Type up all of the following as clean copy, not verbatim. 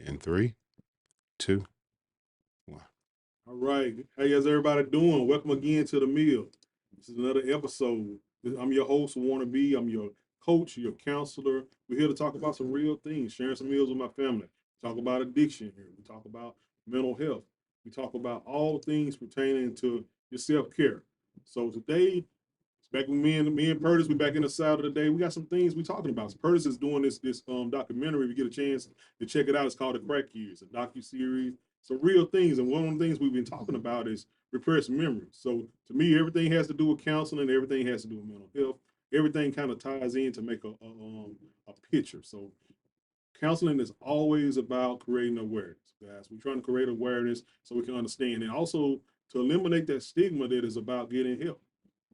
In three, two, one. All right. How is everybody doing? Welcome again to the meal. This is another episode. I'm your host, Wanna Be. I'm your coach, your counselor. We're here to talk about some real things, sharing some meals with my family. We talk about addiction here. We talk about mental health. We talk about all things pertaining to your self-care. So today, it's back with me and Curtis. We back in the side of the day. We got some things we talking about. So Curtis is doing this documentary. If you get a chance to check it out, it's called The Crack Years, a docu series. So real things, and one of the things we've been talking about is repressed memories. So to me, everything has to do with counseling. Everything has to do with mental health. Everything kind of ties in to make a picture. So counseling is always about creating awareness, guys. We're trying to create awareness so we can understand, and also to eliminate that stigma that is about getting help.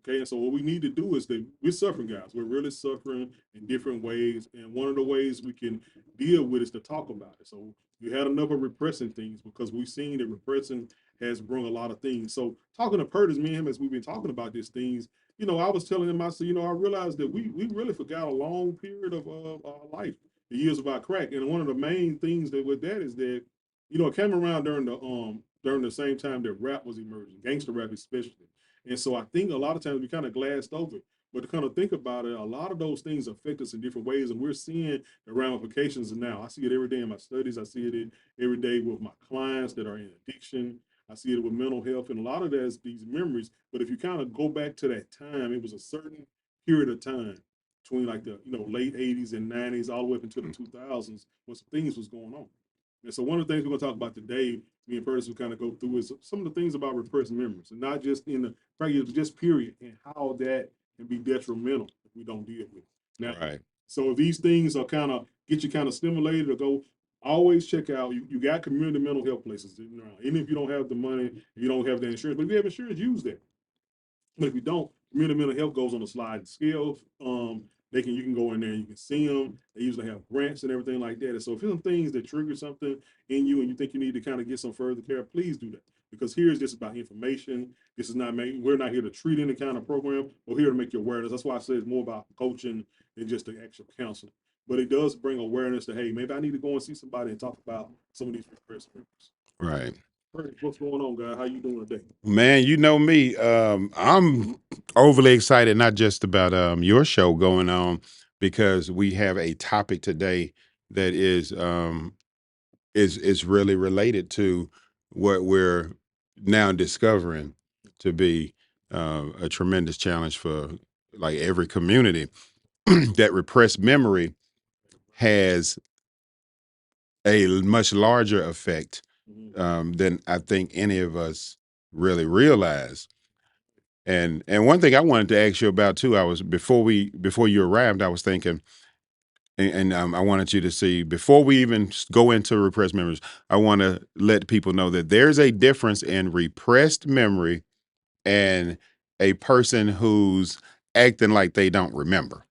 Okay, and so what we need to do is that we're suffering, guys. We're really suffering in different ways, and one of the ways we can deal with is to talk about it. So you had enough of repressing things because we've seen that repressing has brought a lot of things. So talking to Curtis, me and him, as we've been talking about these things, I was telling him, I said, I realized that we really forgot a long period of our life, the years of our crack, and one of the main things that with that is that, it came around during the same time that rap was emerging, gangster rap especially. And so I think a lot of times we kind of glassed over it. But to kind of think about it, a lot of those things affect us in different ways. And we're seeing the ramifications now. I see it every day in my studies. I see it every day with my clients that are in addiction. I see it with mental health. And a lot of that is these memories. But if you kind of go back to that time, it was a certain period of time between like the late 80s and 90s all the way up into the 2000s when some things was going on. And so one of the things we're going to talk about today, me and Curtis will kind of go through is some of the things about repressed memories, and not just in the practice, just period, and how that can be detrimental if we don't deal with it. Now, Right. so if these things are kind of get you kind of stimulated or go, always check out. You got community mental health places around. Even if you don't have the money, you don't have the insurance, but if you have insurance, use that. But if you don't, community mental health goes on a sliding scale. You can go in there and you can see them. They usually have grants and everything like that. And so if there's some things that trigger something in you and you think you need to kind of get some further care, please do that. Because here's just about information. This is not we're not here to treat any kind of program. We're here to make you awareness. That's why I say it's more about coaching than just the actual counseling. But it does bring awareness to, hey, maybe I need to go and see somebody and talk about some of these repressed memories. Right. What's going on, guys? How you doing today? Man, you know me. I'm overly excited, not just about your show going on, because we have a topic today that is really related to what we're now discovering to be a tremendous challenge for like every community. That repressed memory has a much larger effect Mhm. than I think any of us really realize. And one thing I wanted to ask you about too, I was before you arrived, I was thinking, and I wanted you to see before we even go into repressed memories, I want to let people know that there's a difference in repressed memory and a person who's acting like they don't remember.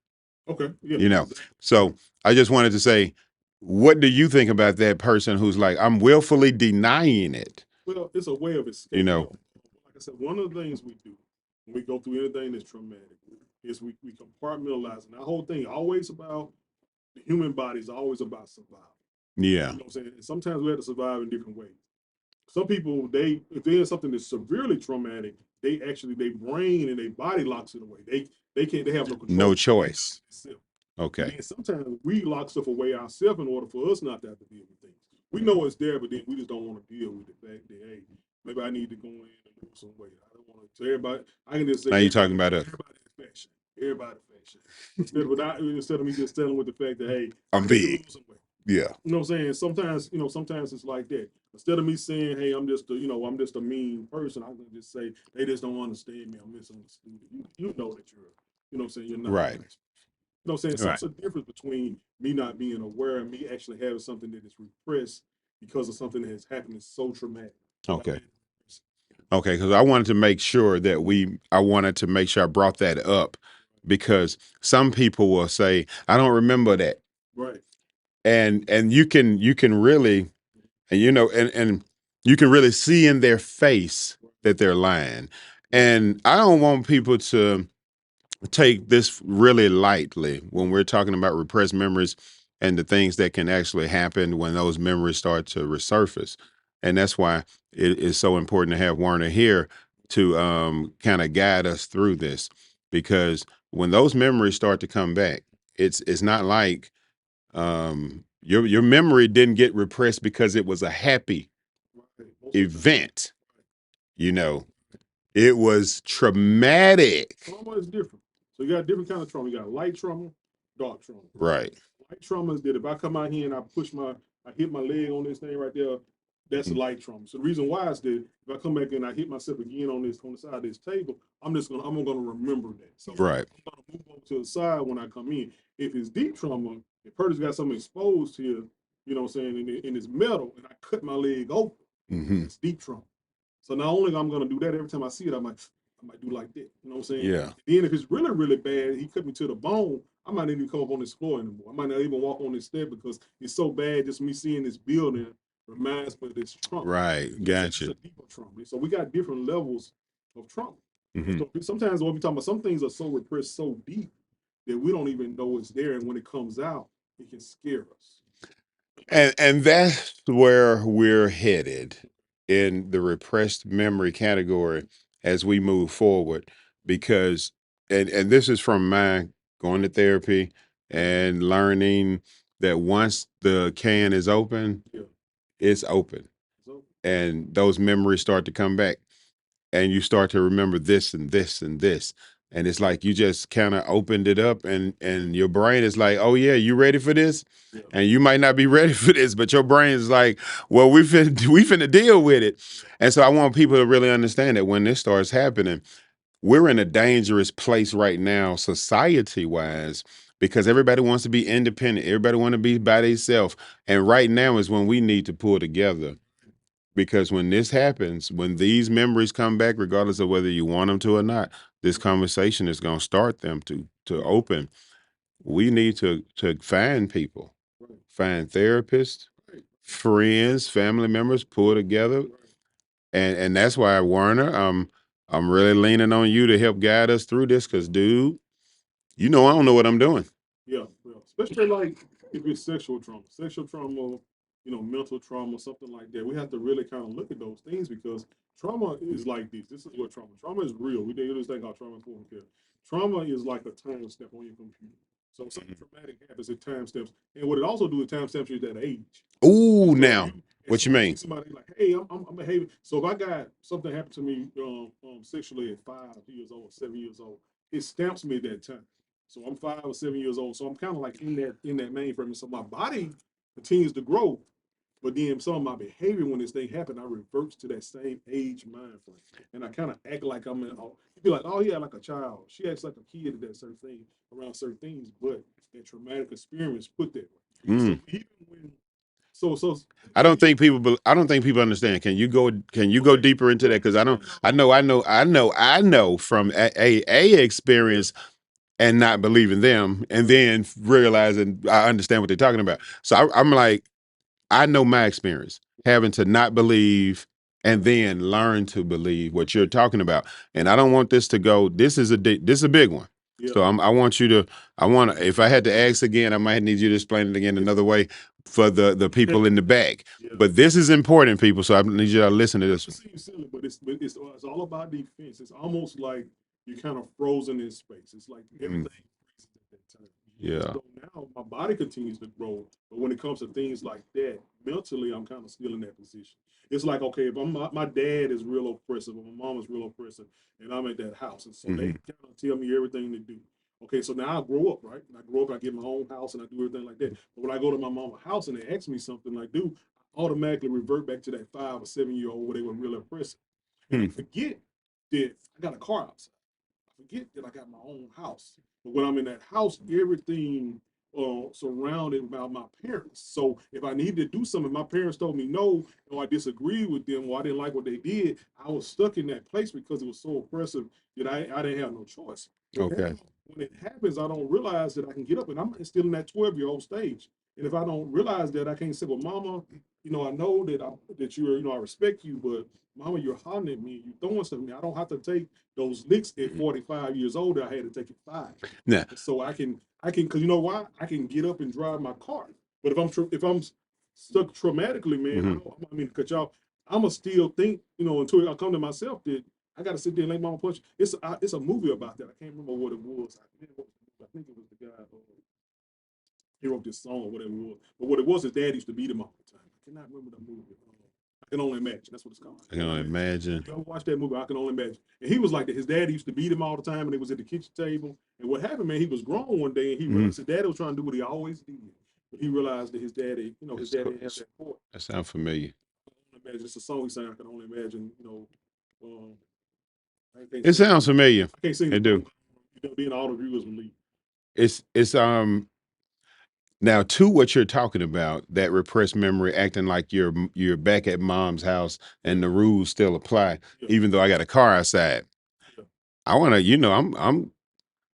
Okay, yeah, You know, exactly. so I just wanted to say, what do you think about that person who's like, I'm willfully denying it? Well, it's a way of You escape. know, Like I said, one of the things we do when we go through anything that's traumatic is we compartmentalize. And the whole thing always about the human body is always about survival. yeah, You know what I'm saying? And sometimes we have to survive in different ways. Some people, if they're in something that's severely traumatic, their brain and their body locks it away. They have no no control. They do choice. it themselves. And Okay. then sometimes we lock stuff away ourselves in order for us not to have to deal with things. We know it's there, but then we just don't want to deal with the fact that, hey, maybe I need to go in and lose some weight. I don't want to tell everybody. I can just say Now you're talking about everybody is fashion. Everybody fashion. Instead of me just telling with the fact that, hey, I'm I need to big. lose some weight. Yeah. You know what I'm saying? Sometimes it's like that. Instead of me saying, hey, I'm just a mean person, I can just say, they just don't understand me. I'm misunderstood. You know that what I'm saying, you're not a Right. nice. You know what I'm saying? So Right. it's a difference between me not being aware and me actually having something that is repressed because of something that has happened that's so traumatic. Okay. Okay. Because I wanted to make sure I brought that up because some people will say, I don't remember that. Right. And you can really, and and you can really see in their face that they're lying. Right. And I don't want people to take this really lightly when we're talking about repressed memories and the things that can actually happen when those memories start to resurface. And that's why it is so important to have Warner here to kind of guide us through this, because when those memories start to come back, it's not like your memory didn't get repressed because it was a happy Right. Most of the time, event. You know, it was traumatic. trauma is different. So you got different kind of trauma. You got light trauma, dark trauma. Right. Light trauma is that if I come out here and I hit my leg on this thing right there, that's Mhm. light trauma. So the reason why is that if I come back and I hit myself again on the side of this table, I'm gonna remember that. So Right. I'm gonna move over to the side when I come in. If it's deep trauma, if Curtis got something exposed here, you know what I'm saying, in this metal, and I cut my leg open, Hmm. that's deep trauma. So not only I'm gonna do that every time I see it, I might do like that. You know what I'm saying? Yeah. Then if it's really, really bad, he cut me to the bone, I might not even come up on this floor anymore. I might not even walk on this step because it's so bad. Just me seeing this building reminds me of this trauma. Right. You know what I'm saying? It's Gotcha. a deeper trauma. So we got different levels of trauma. Hmm. So sometimes what we talking about, some things are so repressed so deep that we don't even know it's there. And when it comes out, it can scare us. And that's where we're headed in the repressed memory category as we move forward, because and this is from my going to therapy and learning that once the can is open, Yeah. it's open, So and those memories start to come back, and you start to remember this and this and this, and it's like you just kind of opened it up, and your brain is like, oh yeah, you ready for this? yeah. And you might not be ready for this, but your brain is like, well, we finna deal with it. Yeah. And so I want people to really understand that when this starts happening, we're in a dangerous place right now, society wise, because everybody wants to be independent, everybody want to be by themselves, and right now is when we need to pull together, because when this happens, when these memories come back, regardless of whether you want them to or not, this conversation is going to start them to open. We need to find people, Right. find therapists, Right. friends, family members, pull together, Right. and that's why, Warner, I'm really leaning on you to help guide us through this, because dude, you know I don't know what I'm doing. Yeah, yeah. Especially like if it's sexual trauma, mental trauma, something like that. We have to really kind of look at those things because trauma is like this. This is what trauma is real. We do this thing called trauma informed care. Trauma is like a time step on your computer. So if something traumatic happens, it time steps. And what it also do is time steps you at that age. Ooh, So if now, you if what you somebody see mean? somebody like, hey, I'm behaving. So if I got something happen to me sexually at 5 years old, 7 years old, it stamps me at that time. So I'm 5 or 7 years old. So I'm kind of like in that mainframe. So my body continues to grow, but then some of my behavior when this thing happened, I reverts to that same age mind frame. And I kind of act like I'm in, oh, you'd be like, oh yeah, like a child. She acts like a kid at that certain thing around certain things, but that traumatic experience put that way. So Mm. even when so I don't think people understand. Can you go okay, deeper into well that? Because just in I know from a yeah, experience and not believing them, and right, then realizing I understand what they're talking about. So I'm like, I know my experience having to not believe and then learn to believe what you're talking about. And I don't want this to go. This is a big one. yeah, So I want you to. I want to. If I had to ask again, I might need you to explain it again another way for the people in the back. yeah. But this is important, people. So I need you to listen to Not this to one. seem silly, but it's all about defense. It's almost like you're kind of frozen in space. It's like Mm, everything freezes at that time. yeah. So now my body continues to grow, but when it comes to things like that, mentally I'm kind of still in that position. It's like okay, if my dad is real oppressive, or my mom is real oppressive, and I'm at that house, and so they Hmm. kind of tell me everything to do. Okay, so now I grow up, right? And I grow up, I get my own house, and I do everything like that. But when I go to my mama's house and they ask me something like, "Do," automatically revert back to that 5 or 7 year old where they were really oppressive. And I Hmm. forget that I got a car outside. I forget that I got my own house. But when I'm in that house, everything surrounded by my parents. So if I needed to do something, my parents told me no, or I disagreed with them, or I didn't like what they did, I was stuck in that place because it was so oppressive that I didn't have no choice. But now, Okay. when it happens, I don't realize that I can get up, and I'm still in that 12-year-old stage. And if I don't realize that, I can't say, well, mama, I know that you're, I respect you, but mama, you're hollering at me, you're throwing something at me. I don't have to take those licks at 45 years old. I had to take it 5. Now, And so I can, because you know why? I can get up and drive my car. But if I'm stuck traumatically, man, mhm. I mean, cut y'all, I'ma still think, until I come to myself that I got to sit there and let mama punch. It's a movie about that. I can't remember what it was. I think it was the guy. He wrote this song or whatever it was. But what it was, his dad used to beat him all the time. I cannot remember the movie. I can only imagine. That's what it's called. I can only imagine. You ever watch that movie? I can only imagine. And he was like that. His dad used to beat him all the time, and it was at the kitchen table. And what happened, man? He was grown one day, and he realized his dad was trying to do what he always did. But he realized that his daddy, his daddy didn't have that court. That sounds familiar. I can only imagine. It's a song he sang. I can only imagine. It sounds familiar. I can't sing It it. do. Being all the viewers believe. It's now to what you're talking about, that repressed memory, acting like you're back at mom's house and the rules still apply, Yeah. even though I got a car outside. Yeah. I want to,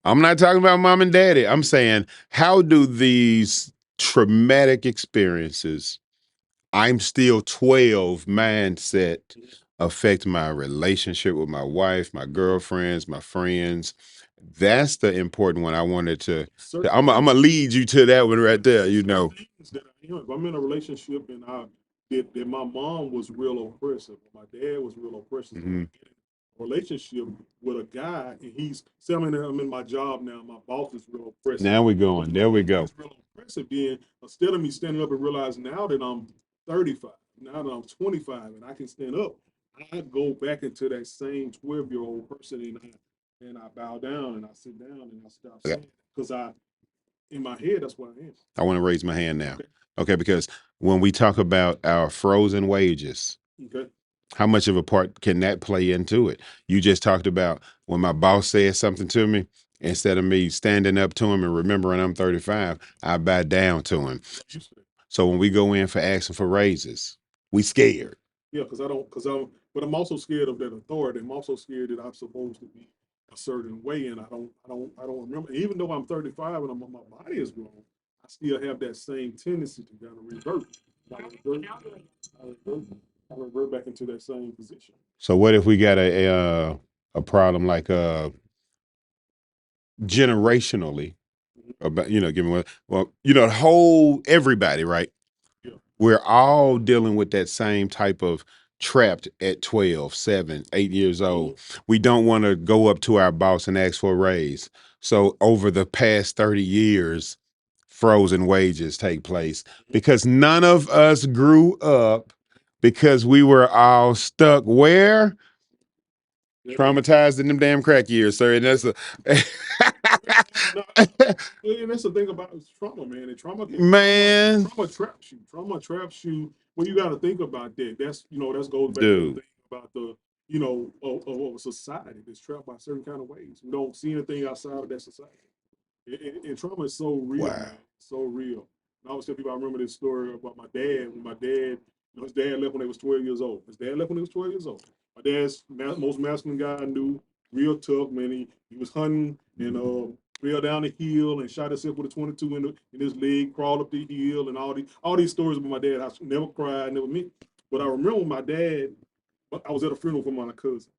I'm not talking about mom and daddy. I'm saying, how do these traumatic experiences, I'm still 12 mindset, affect my relationship with my wife, my girlfriends, my friends? That's the important one I wanted to. I'm gonna lead you to that one right there. Things that if I'm in a relationship and that my mom was real oppressive, my dad was real oppressive. Mhm. Relationship with a guy, and say I'm in my job now. My boss is real oppressive. Now we're going. There we go. It's real oppressive. Then instead of me standing up and realizing now that I'm 35, now that I'm 25, and I can stand up, I go back into that same 12-year-old person, and I bow down and I sit down and I stop Okay. saying because in my head that's what I am. I want to raise my hand now. Okay. Okay, because when we talk about our frozen wages, Okay. how much of a part can that play into it? You just talked about when my boss says something to me, instead of me standing up to him and remembering I'm 35, I bow down to him. So when we go in for asking for raises, we scared. Yeah, but I'm also scared of that authority. I'm also scared that I'm supposed to be a certain way, and I don't remember. Even though I'm 35 and my body is grown, I still have that same tendency to kind of revert. I revert back into that same position. So what if we got a problem like generationally about, give me one. Well, the whole everybody, right? Yeah. We're all dealing with that same type of trapped at 12, 7, 8 years old. We don't want to go up to our boss and ask for a raise. So over the past 30 years, frozen wages take place because none of us grew up, because we were all stuck where? Traumatized in them damn crack years, sir. And that's And that's the thing about trauma, man. And man, trauma traps you. Trauma traps you. Well, you got to think about that. That goes back to the dude. thing about the of a society that's trapped by certain kind of ways. We don't see anything outside of that society. And trauma is so real, Wow. man. So real. And I always tell people, I remember this story about my dad. When my dad, his dad left when he was 12 years old. His dad left when he was 12 years old. My dad's most masculine guy I knew, real tough, man. He was hunting and fell down the hill and shot himself with a 22 in his leg, crawled up the hill, and all these stories about my dad. I never cried, never met. But I remember my dad, I was at a funeral for my cousin.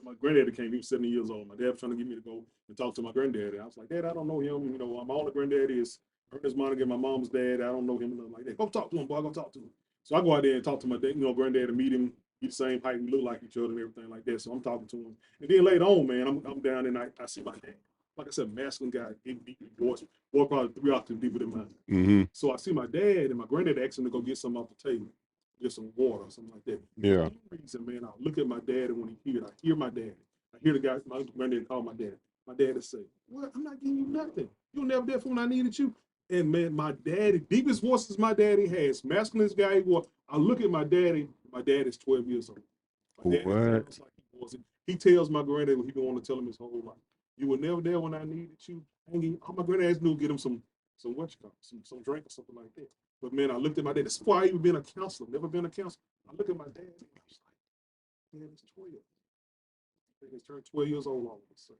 My granddaddy came, he was 70 years old. My dad was trying to get me to go and talk to my granddaddy. I was like, Dad, I don't know him. My only granddaddy is Ernest Monaghan, my mom's dad. I don't know him, nothing like that. Go talk to him, boy. Go talk to him. So I go out there and talk to my dad, granddad, and meet him. He's the same height, we look like each other and everything like that. So I'm talking to him. And then later on, man, I'm down and I see my dad. Like I said, masculine guy, big, deep voice, probably 3 octaves deeper than mine. Mm-hmm. So I see my dad, and my granddad asked him to go get something off the table, get some water or something like that. Yeah. For some reason, man, I look at my dad, and when I hear my dad. I hear the guy, my granddad call my dad. My dad would say, "What? I'm not giving you nothing. You were never there for when I needed you." And man, my daddy, deepest voices my daddy has, masculine guy he was. I look at my daddy. My dad is 12 years old. My dad sounds like he was. He tells my granddad what he been wanting to tell him his whole life. You were never there when I needed you. My granddad knew get him some what you call some drink or something like that. But man, I looked at my dad. That's why I even been a counselor. Never been a counselor. I look at my dad and I was like, "Dad is 12. He's turned 12 years old all of a sudden."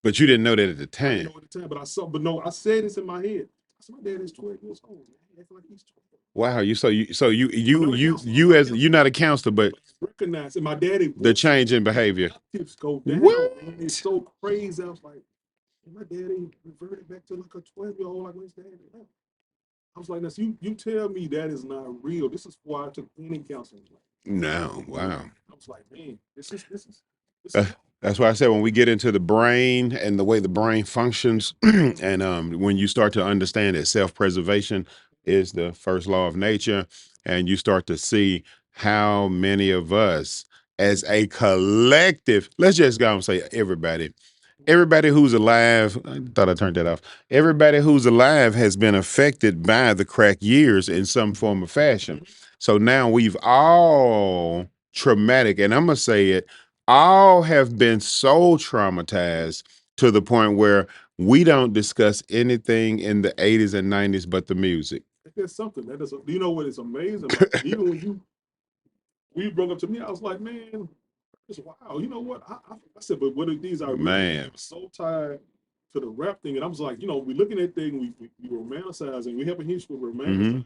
But you didn't know that at the I didn't time. know at the time, but I said this in my head. I My dad is 12 years old. Man. He acts like he's 12. Wow, I'm not a counselor. I'm not a counselor. you're not a counselor, but But recognize, and my daddy the watched change in behavior. tips go down, man. It's What? so crazy. I was like, my daddy reverted back to like a 12-year-old, like when his daddy left. I was like, now, so you tell me that is not real. This is why I took any counseling. No, You know, wow. I was like, man, this Uh, is that's why I said when we get into the brain and the way the brain functions, and when you start to understand that self-preservation is the first law of nature, and you start to see how many of us, as a collective, let's just go and say everybody who's alive, I thought I turned that off. Everybody who's alive has been affected by the crack years in some form or fashion. So now we've all traumatic, and I'm gonna say it, all have been so traumatized to the point where we don't discuss anything in the 80s and 90s but the music. there's something that is. Do you know what is amazing about it? Even when you brought up to me, I was like, man, it's wow. You know what? I said, but what are these? I really Man. was so tied to the rap thing, and I was like, we're looking at things, we romanticizing. We have a history of Mm-hmm.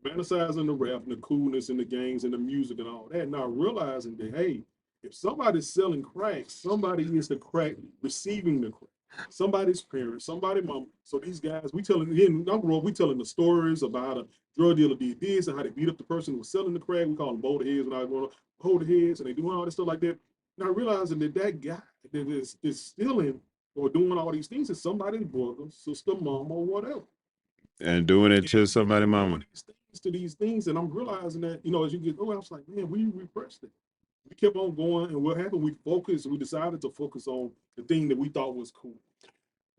romanticizing the rap and the coolness and the gangs and the music and all that. Not realizing that, hey, if somebody's selling crack, somebody is the crack receiving the crack. Somebody's parents, somebody mom. So these guys, we telling in number one, we telling the stories about how the drug dealer did this and how they beat up the person who was selling the crack. We call them boulder heads when I go to hold heads, and they doing all this stuff like that. Not realizing that guy that is stealing or doing all these things is somebody's brother, sister, mom, or whatever. And doing it to And somebody, mama. these things to these things, and I'm realizing that as you get older, I was like, man, we repressed it. We kept on going, and what happened? We decided to focus on the thing that we thought was cool.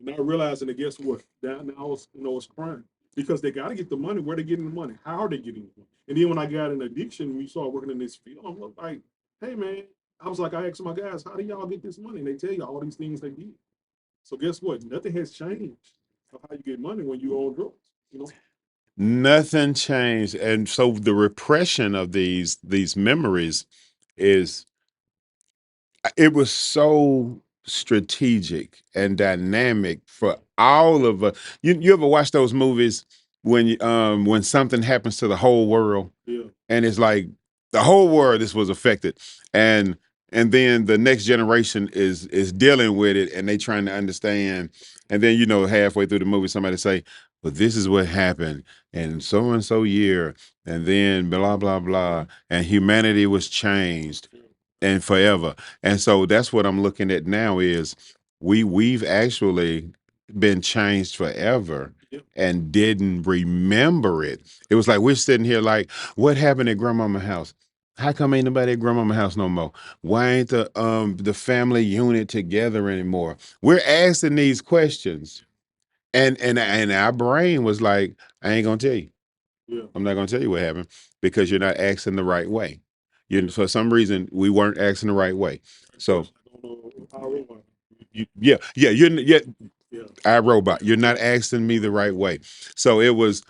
Not realizing that guess what? That now it's crime because they got to get the money. Where they getting the money? How are they getting the money? And then when I got an addiction, we started working in this field. I'm like, hey man, I was like, I asked my guys, how do y'all get this money? And they tell you all these things they did. So guess what? Nothing has changed of how you get money when you own drugs. Nothing changed. And so the repression of these memories is, it was so strategic and dynamic for all of us. You ever watch those movies when something happens to the whole world, Yeah. and it's like the whole world this was affected, and then the next generation is dealing with it, and they trying to understand, and then halfway through the movie somebody say, but this is what happened in so and so year, and then blah blah blah, and humanity was changed and forever. And so that's what I'm looking at now is we've actually been changed forever Yep. and didn't remember it. It was like we're sitting here like, what happened at grandmama's house? How come ain't nobody at grandmama's house no more? Why ain't the family unit together anymore? We're asking these questions. And our brain was like, I ain't gonna tell you. Yeah. I'm not gonna tell you what happened because you're not asking the right way. For some reason we weren't asking the right way. So yeah, Yeah. I robot. You're not asking me the right way. So it was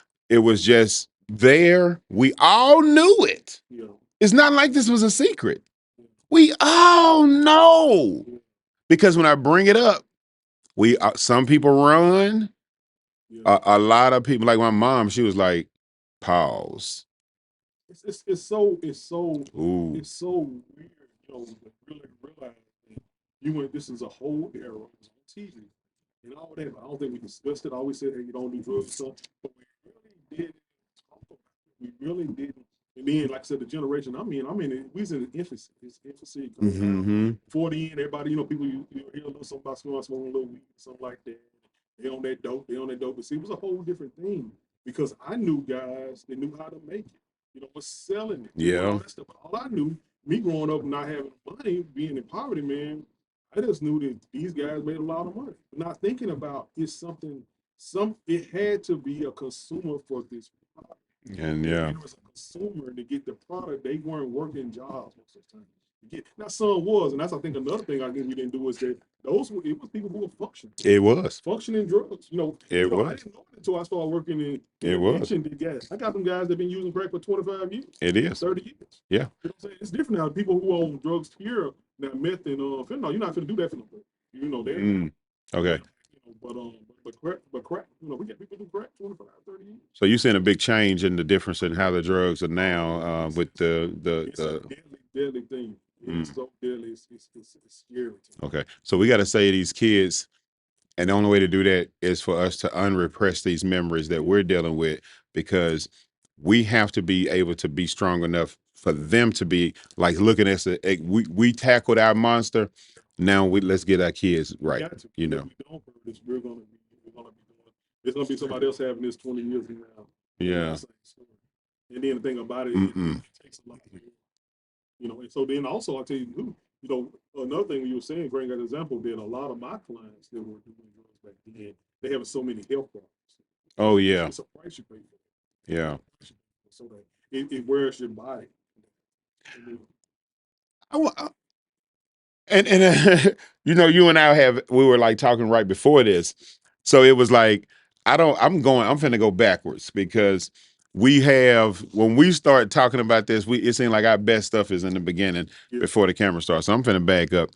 just there. We all knew it. Yeah. It's not like this was a secret. We all know because when I bring it up, we some people run. Yeah. A lot of people, like my mom, she was like, pause. It's so Ooh. it's so weird, to really realize that you went. This is a whole era. It was on TV and all that. But I don't think we discussed it. I always said, hey, you don't do drugs and stuff, but we really didn't talk about it. We really didn't. And then, like I said, the generation I'm in it. We was in infancy. It's infancy because Mm-hmm. 40 and everybody, people you hear a little something about smoking a little weed, something like that. They on that dope. They on that dope. But see, it was a whole different thing because I knew guys that knew how to make it was selling it, doing all Yeah. that stuff. But all I knew, me growing up and not having money, being in poverty, man, I just knew that these guys made a lot of money. Not thinking about it's something, it had to be a consumer for this product. And And yeah. there was a consumer to get the product. They weren't working jobs most of the time. Now some was, and that's I think another thing I think we didn't do is that it was people who were functioning. It was. Functioning drugs. It I was. didn't know it until I started working in It was. addiction to gas. I got some guys that been using crack for 25 years, It is. 30 years. Yeah. You know what I'm saying? It's different now. People who own drugs here, now meth and fentanyl, you're not gonna do that for no. They're Mm. Okay. but but crack, we got people do crack 25, 30 years. So you're seeing a big change in the difference in how the drugs are now with it's a deadly thing. It's so deadly. It's scary. Okay. So we got to say these kids, and the only way to do that is for us to unrepress these memories that we're dealing with, because we have to be able to be strong enough for them to be like looking at us. We tackled our monster. Now let's get our kids right. You know. If we don't, we're gonna be doing. It's gonna be somebody else having this 20 years from now. Yeah. And then the thing about it takes a lot. And so then also I'll tell you too, another thing when you were saying, Greg, got an example, that a lot of my clients that were doing drugs back then, they have so many health problems. Oh yeah. It's a price you pay for it. Yeah. So that it wears your body. And you and I we were like talking right before this. So it was like, I'm finna go backwards, because when we start talking about this, it seemed like our best stuff is in the beginning before the camera starts. So I'm finna back up,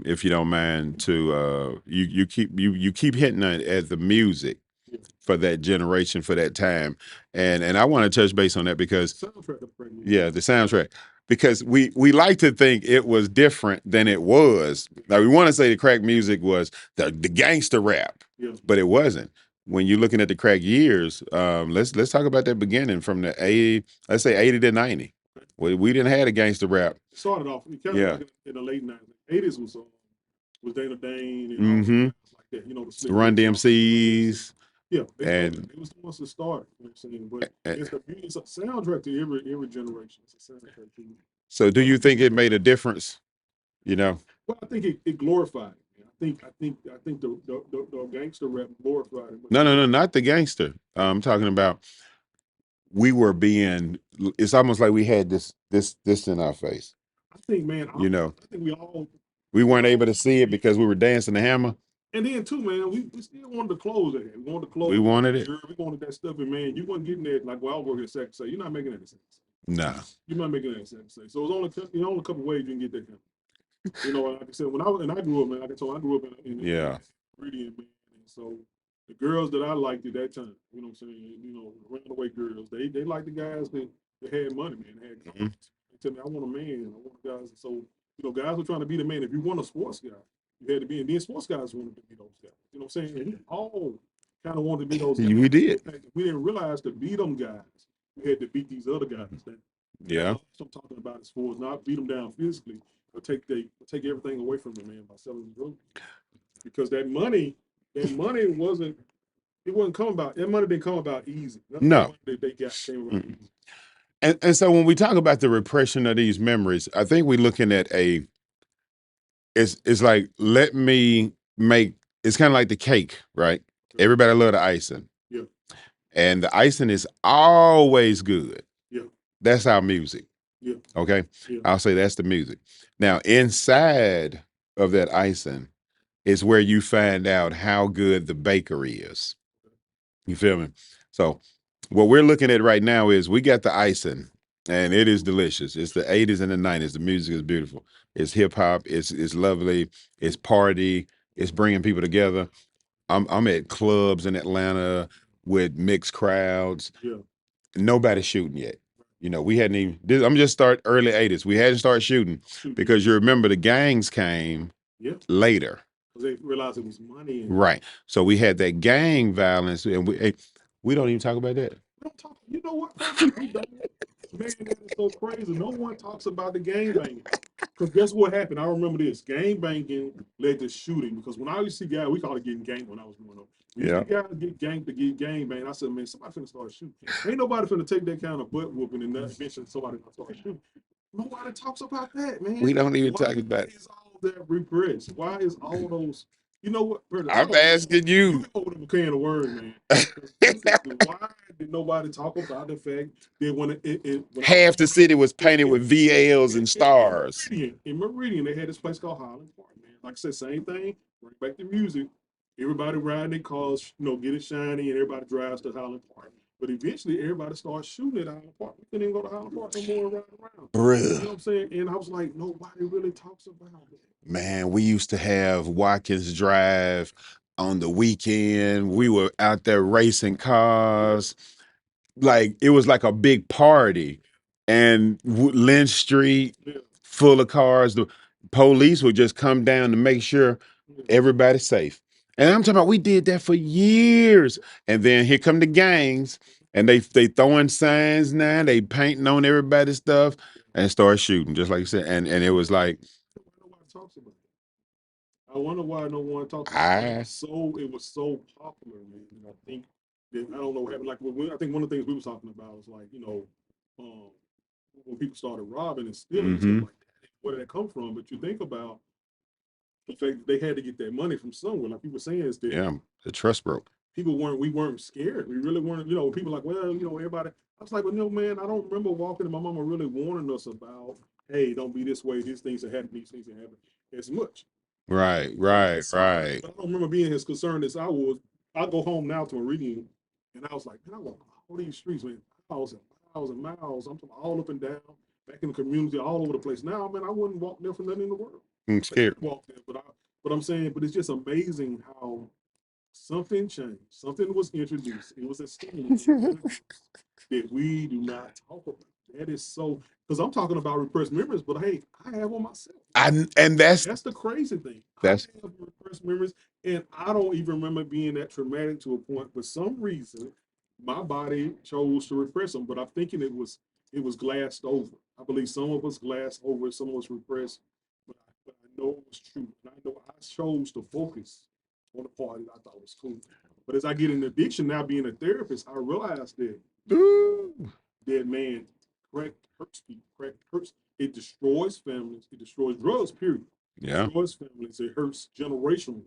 if you don't mind, to you keep hitting at the music for that generation, for that time. And I want to touch base on that because the soundtrack. Because we like to think it was different than it was. Now we want to say the crack music was the gangster rap, but it wasn't. When you're looking at the crack years, let's talk about that beginning from the 80, let's say 80 to 90. We didn't have a gangster rap. It started off like in the late 90s. 80s was Dana Dane and like that. The Run DMCs. Yeah, it was the ones that started. You know what I'm saying? But it's a soundtrack to every generation. It's a soundtrack to. So, do you think it made a difference? Well, I think it glorified it. I think the gangster rap glorified it. No, not the gangster. I'm talking about we were being. It's almost like we had this in our face. I think, man. I think we weren't able to see it because we were dancing the hammer. And then too, man, we still wanted the clothes that we wanted the clothes. We wanted it. We wanted that stuff, and man, you weren't getting that. Like, I was working at Second Say, you're not making that at Second Say. Nah, you're not making that at Second Say. So it's only a couple ways you can get that kind of. Like I said, when I grew up, man, like I told, I grew up in ingredient, man, and so the girls that I liked at that time, you know what I'm saying, runaway girls, they liked the guys that had money, man. They had cars. They tell me, I want a man. I want guys. So guys were trying to be the man. If you want a sports guy, you had to be, and then sports guys wanted to be those guys. You know what I'm saying? We all kind of wanted to be those guys. We did. We didn't realize to beat them guys, we had to beat these other guys. That's what I'm talking about as far as not beat them down physically, but take everything away from them, man, by selling drugs. Because that money wasn't coming about. That money didn't come about easy. No. They came about easy. And so when we talk about the repression of these memories, I think we're looking at it's like, let me make, it's kind of like the cake, right? Everybody love the icing. Yeah. And the icing is always good. Yeah. That's our music. Yeah. Okay. Yeah. I'll say that's the music. Now, inside of that icing is where you find out how good the bakery is. You feel me? So what we're looking at right now is we got the icing, and it is delicious. It's the 80s and the 90s. The music is beautiful. It's hip hop. It's lovely. It's party. It's bringing people together. I'm at clubs in Atlanta with mixed crowds. Yeah. Nobody's shooting yet. We hadn't even. I'm just start early 80s. We hadn't started shooting because you remember the gangs came later. They realized it was money. Right. So we had that gang violence, and we don't even talk about that. We don't talk. You know what? Man, that is so crazy. No one talks about the gang banging. Because guess what happened? I remember this. Gang banging led to shooting. Because when I used to see guys, we called it getting ganked when I was growing up. We used to guys get ganked to get gang banged. I said, man, somebody finna start shooting. Ain't nobody finna take that kind of butt whooping and not mention somebody gonna start shooting. Nobody talks about that, man. We don't even talk about it. Why is all that repressed? Why is all those? You know what? I'm asking you. You open a can of worms, man. Why did nobody talk about the fact that when half the city was painted with VLs and stars? In Meridian, they had this place called Highland Park, man. Like I said, same thing. Bring back the music. Everybody riding their cars, get it shiny, and everybody drives to Highland Park. But eventually, everybody starts shooting at Highland Park. We couldn't even go to Highland Park no more and ride around. Bruh. You know what I'm saying? And I was like, nobody really talks about it. Man, we used to have Watkins Drive on the weekend. We were out there racing cars. Like it was like a big party, and Lynch Street Yeah. full of cars. The police would just come down to make sure Yeah. everybody's safe. And I'm talking about we did that for years. And then here come the gangs, and they throwing signs now, they painting on everybody's stuff and start shooting, just like you said. And it was like Nobody talks about it. I wonder why no one talks about it. But I it was so popular, man. And I think that I don't know what happened. Like I think one of the things we were talking about was like, um, when people started robbing and stealing and stuff mm-hmm. like that. Where did that come from? But you think about the fact that they had to get that money from somewhere. Like people saying is that Yeah, the trust broke. we weren't scared. We really weren't, people like, well, everybody. I was like, well, no, man, I don't remember walking and my mama really warning us about, hey, don't be this way. These things that happen as much. Right, But right, right. I don't remember being as concerned as I was. I go home now to a reading, and I was like, man, I walk all these streets, man, miles and miles and miles. I'm talking all up and down, back in the community, all over the place. Now, man, I wouldn't walk there for nothing in the world. I'm I can't scared. walk there, but I'm saying, but it's just amazing how something changed. Something was introduced. It was a stimulus that we do not talk about. That is so because I'm talking about repressed memories, but hey, I have one myself. And That's the crazy thing. I that's have repressed memories, and I don't even remember being that traumatic to a point. For some reason, my body chose to repress them, but I'm thinking it was glassed over. I believe some of us glassed over, some of us repressed, but I know it was true, and I know I chose to focus on the part that I thought was cool. But as I get in addiction now, being a therapist, I realized that ooh, that man, crack hurts people. Crack hurts. It destroys families. It destroys drugs. Period. It yeah. destroys families. It hurts generationally.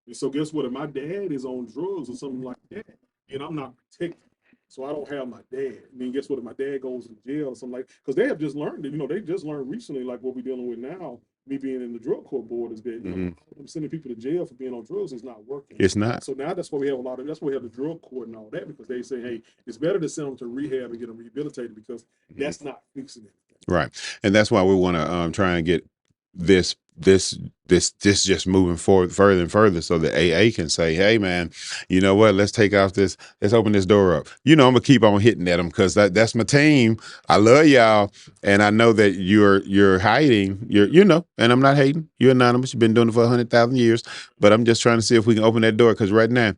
And so, guess what? If my dad is on drugs or something like that, and I'm not protected, so I don't have my dad. And then guess what? If my dad goes to jail or something like, because they have just learned it. They just learned recently, like what we're dealing with now. Me being in the drug court board is that Hmm. I'm sending people to jail for being on drugs is not working. It's not. So now that's why we have that's why we have the drug court and all that because they say, hey, it's better to send them to rehab and get them rehabilitated because Mhm. that's not fixing it. Right. And that's why we want to try and get this this this just moving forward further and further so that AA can say, hey man, you know what, let's take off this, let's open this door up. I'm gonna keep on hitting at them because that's my team. I love y'all, and I know that you're hiding, and I'm not hating. You're anonymous, you've been doing it for 100,000 years, but I'm just trying to see if we can open that door because right now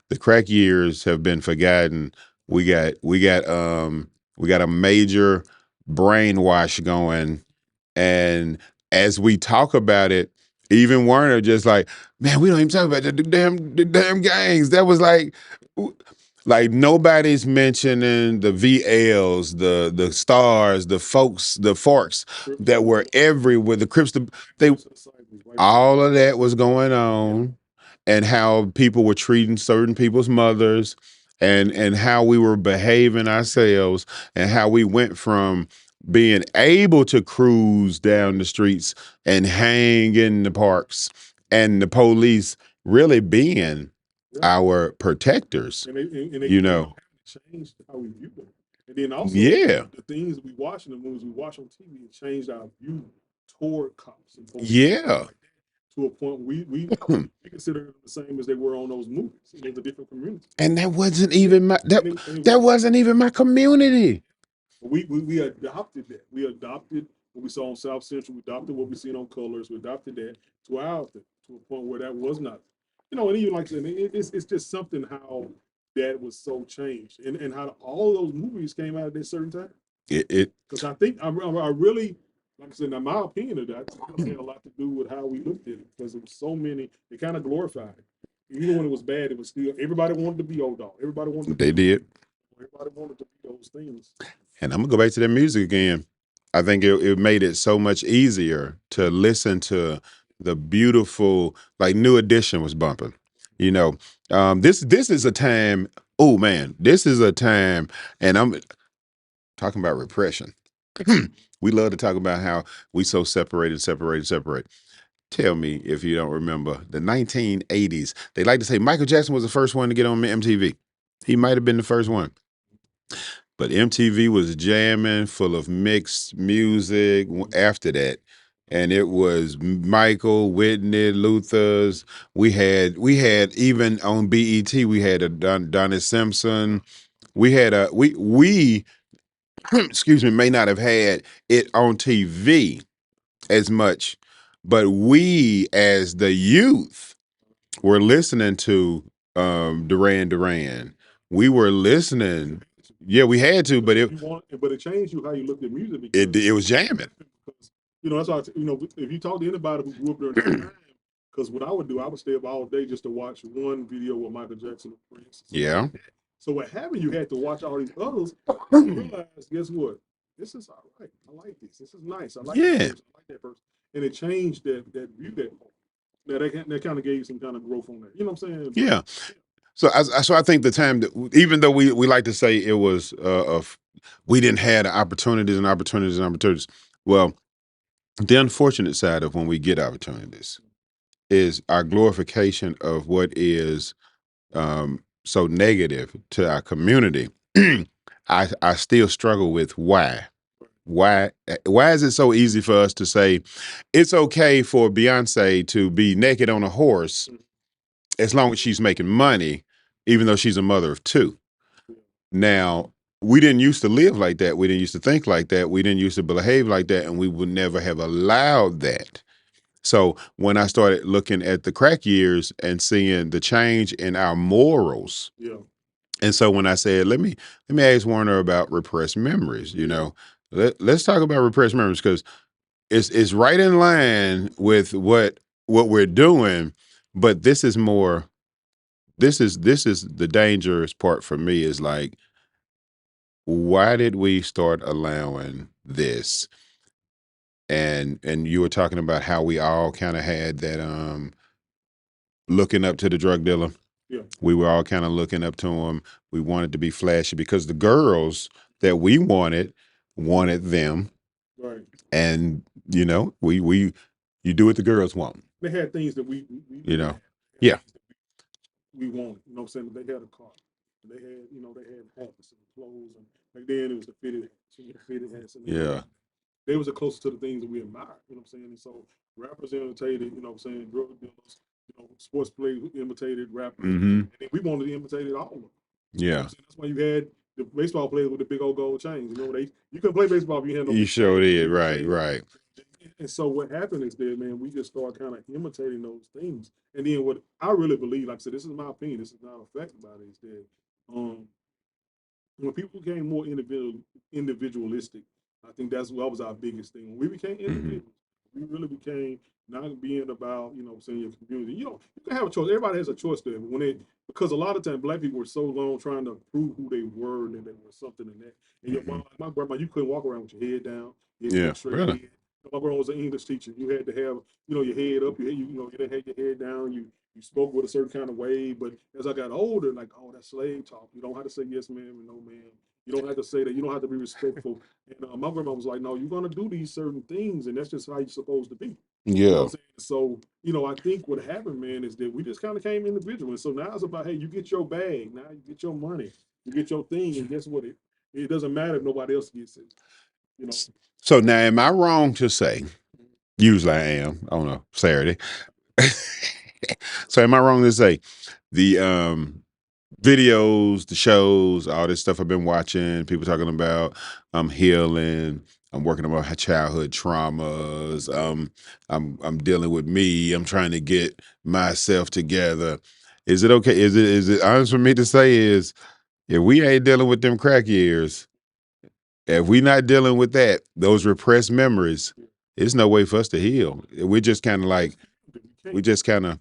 the crack years have been forgotten. We got a major brainwash going, and as we talk about it, even Werner just like, man, we don't even talk about the damn gangs. That was like nobody's mentioning the VLs, the stars, the folks, the forks that were everywhere. The Crips, they all of that was going on, and how people were treating certain people's mothers, and how we were behaving ourselves, and how we went from being able to cruise down the streets and hang in the parks, and the police really being Yeah. our protectors, And they you know. changed how we view them. And then also Yeah, the things we watch in the movies we watch on TV, it changed our view toward cops and police and stuff yeah. like that to a point we consider them the same as they were on those movies. It was a different community. And that wasn't Yeah. even my that And it that was wasn't even my community. we adopted that. We adopted what we saw on South Central. We adopted what we seen on Colors. We adopted that to our thing, to a point where that was not. And even like I said, it's just something how that was so changed, and how all of those movies came out at this certain time. It Because I think I really, like I said, in my opinion of that, it had a lot to do with how we looked at it because it was so many. They kind of glorified it. Even when it was bad, it was still everybody wanted to be old dog. Everybody wanted to be. they did. Everybody wanted to be those things. And I'm gonna go back to that music again. I think it made it so much easier to listen to the beautiful, like New Edition was bumping. You know, this is a time. Oh man, this is a time, and I'm talking about repression. We love to talk about how we so separated, separated, separate. Tell me if you don't remember the 1980s. They like to say Michael Jackson was the first one to get on MTV. He might have been the first one. But MTV was jamming, full of mixed music after that. and it was Michael, Whitney, Luther's. We had even on BET we had a Donna Simpson. We had a we excuse me, may not have had it on TV as much, but we as the youth were listening to Duran Duran. We were listening. Yeah, we had to, but you want, but it changed you how you looked at music because it was jamming. because that's why if you talk to anybody who grew up during that time, because what I would do, I would stay up all day just to watch one video with Michael Jackson and Prince. Yeah. So what happened? You had to watch all these others. And you realize, guess what? This is all right. I like this. This is nice. I like that Yeah. person. I like that person. And it changed that view that. Now that kind of gave you some kind of growth on that. You know what I'm saying? Yeah. So I think the time that even though we like to say it was we didn't have the opportunities and opportunities and opportunities. Well, the unfortunate side of when we get opportunities is our glorification of what is so negative to our community. I still struggle with why is it so easy for us to say it's okay for Beyonce to be naked on a horse as long as she's making money, even though she's a mother of two? Now, we didn't used to live like that. We didn't used to think like that. We didn't used to behave like that, and we would never have allowed that. So when I started looking at the crack years and seeing the change in our morals, Yeah. and so when I said, let me ask Warner about repressed memories, let's talk about repressed memories because it's right in line with what we're doing, but this is more. This is the dangerous part for me is like, why did we start allowing this? And you were talking about how we all kind of had that looking up to the drug dealer. Yeah. We were all kind of looking up to him. We wanted to be flashy because the girls that we wanted them, Right. and we you do what the girls want. They had things that we You didn't know, have. They had yeah. things that we wanted. You know what I'm saying? They had a car. They had hats and clothes, and back then it was the fitted hats, fitted hats, and Yeah. they was the closest to the things that we admire. You know what I'm saying? And so rappers imitated, you know what I'm saying, drug dealers, sports players imitated rappers, Mm-hmm. and then we wanted to imitate it all of them. You know what Yeah. I'm saying? That's why you had the baseball players with the big old gold chains. You couldn't play baseball if you had no You big showed chain, it. big Right. chain. Right. And so what happened is that, man, we just start kind of imitating those things. And then what I really believe, like I said, this is my opinion, this is not a fact about it, is that um, when people became more individualistic, I think that was our biggest thing. When we became Mm-hmm. individuals, we really became not being about, saying your community. You can have a choice. Everybody has a choice there. But because a lot of times black people were so long trying to prove who they were and that they were something in that. And your Mm-hmm. mom, my grandma, you couldn't walk around with your head down. You had to Yeah. have a straight Really. head. My grandma was an English teacher. You had to have, your head up. You didn't have your head down. You spoke with a certain kind of way. But as I got older, like, oh, that's slave talk. You don't have to say yes, ma'am, and no, ma'am. You don't have to say that. You don't have to be respectful. And my grandma was like, no, you're going to do these certain things, and that's just how you're supposed to be. You know what Yeah. I'm saying? So, I think what happened, man, is that we just kind of came individual. And so now it's about, hey, you get your bag. Now you get your money. You get your thing. And guess what? It doesn't matter if nobody else gets it. You know? So now, am I wrong to say? Usually I am on a Saturday. So am I wrong to say the videos, the shows, all this stuff I've been watching, people talking about I'm healing, I'm working on my childhood traumas, I'm dealing with me, I'm trying to get myself together. Is it okay? Is it honest for me to say is if we ain't dealing with them crack years, if we not dealing with those repressed memories, it's no way for us to heal. We're just kind of like We we can't. just kind of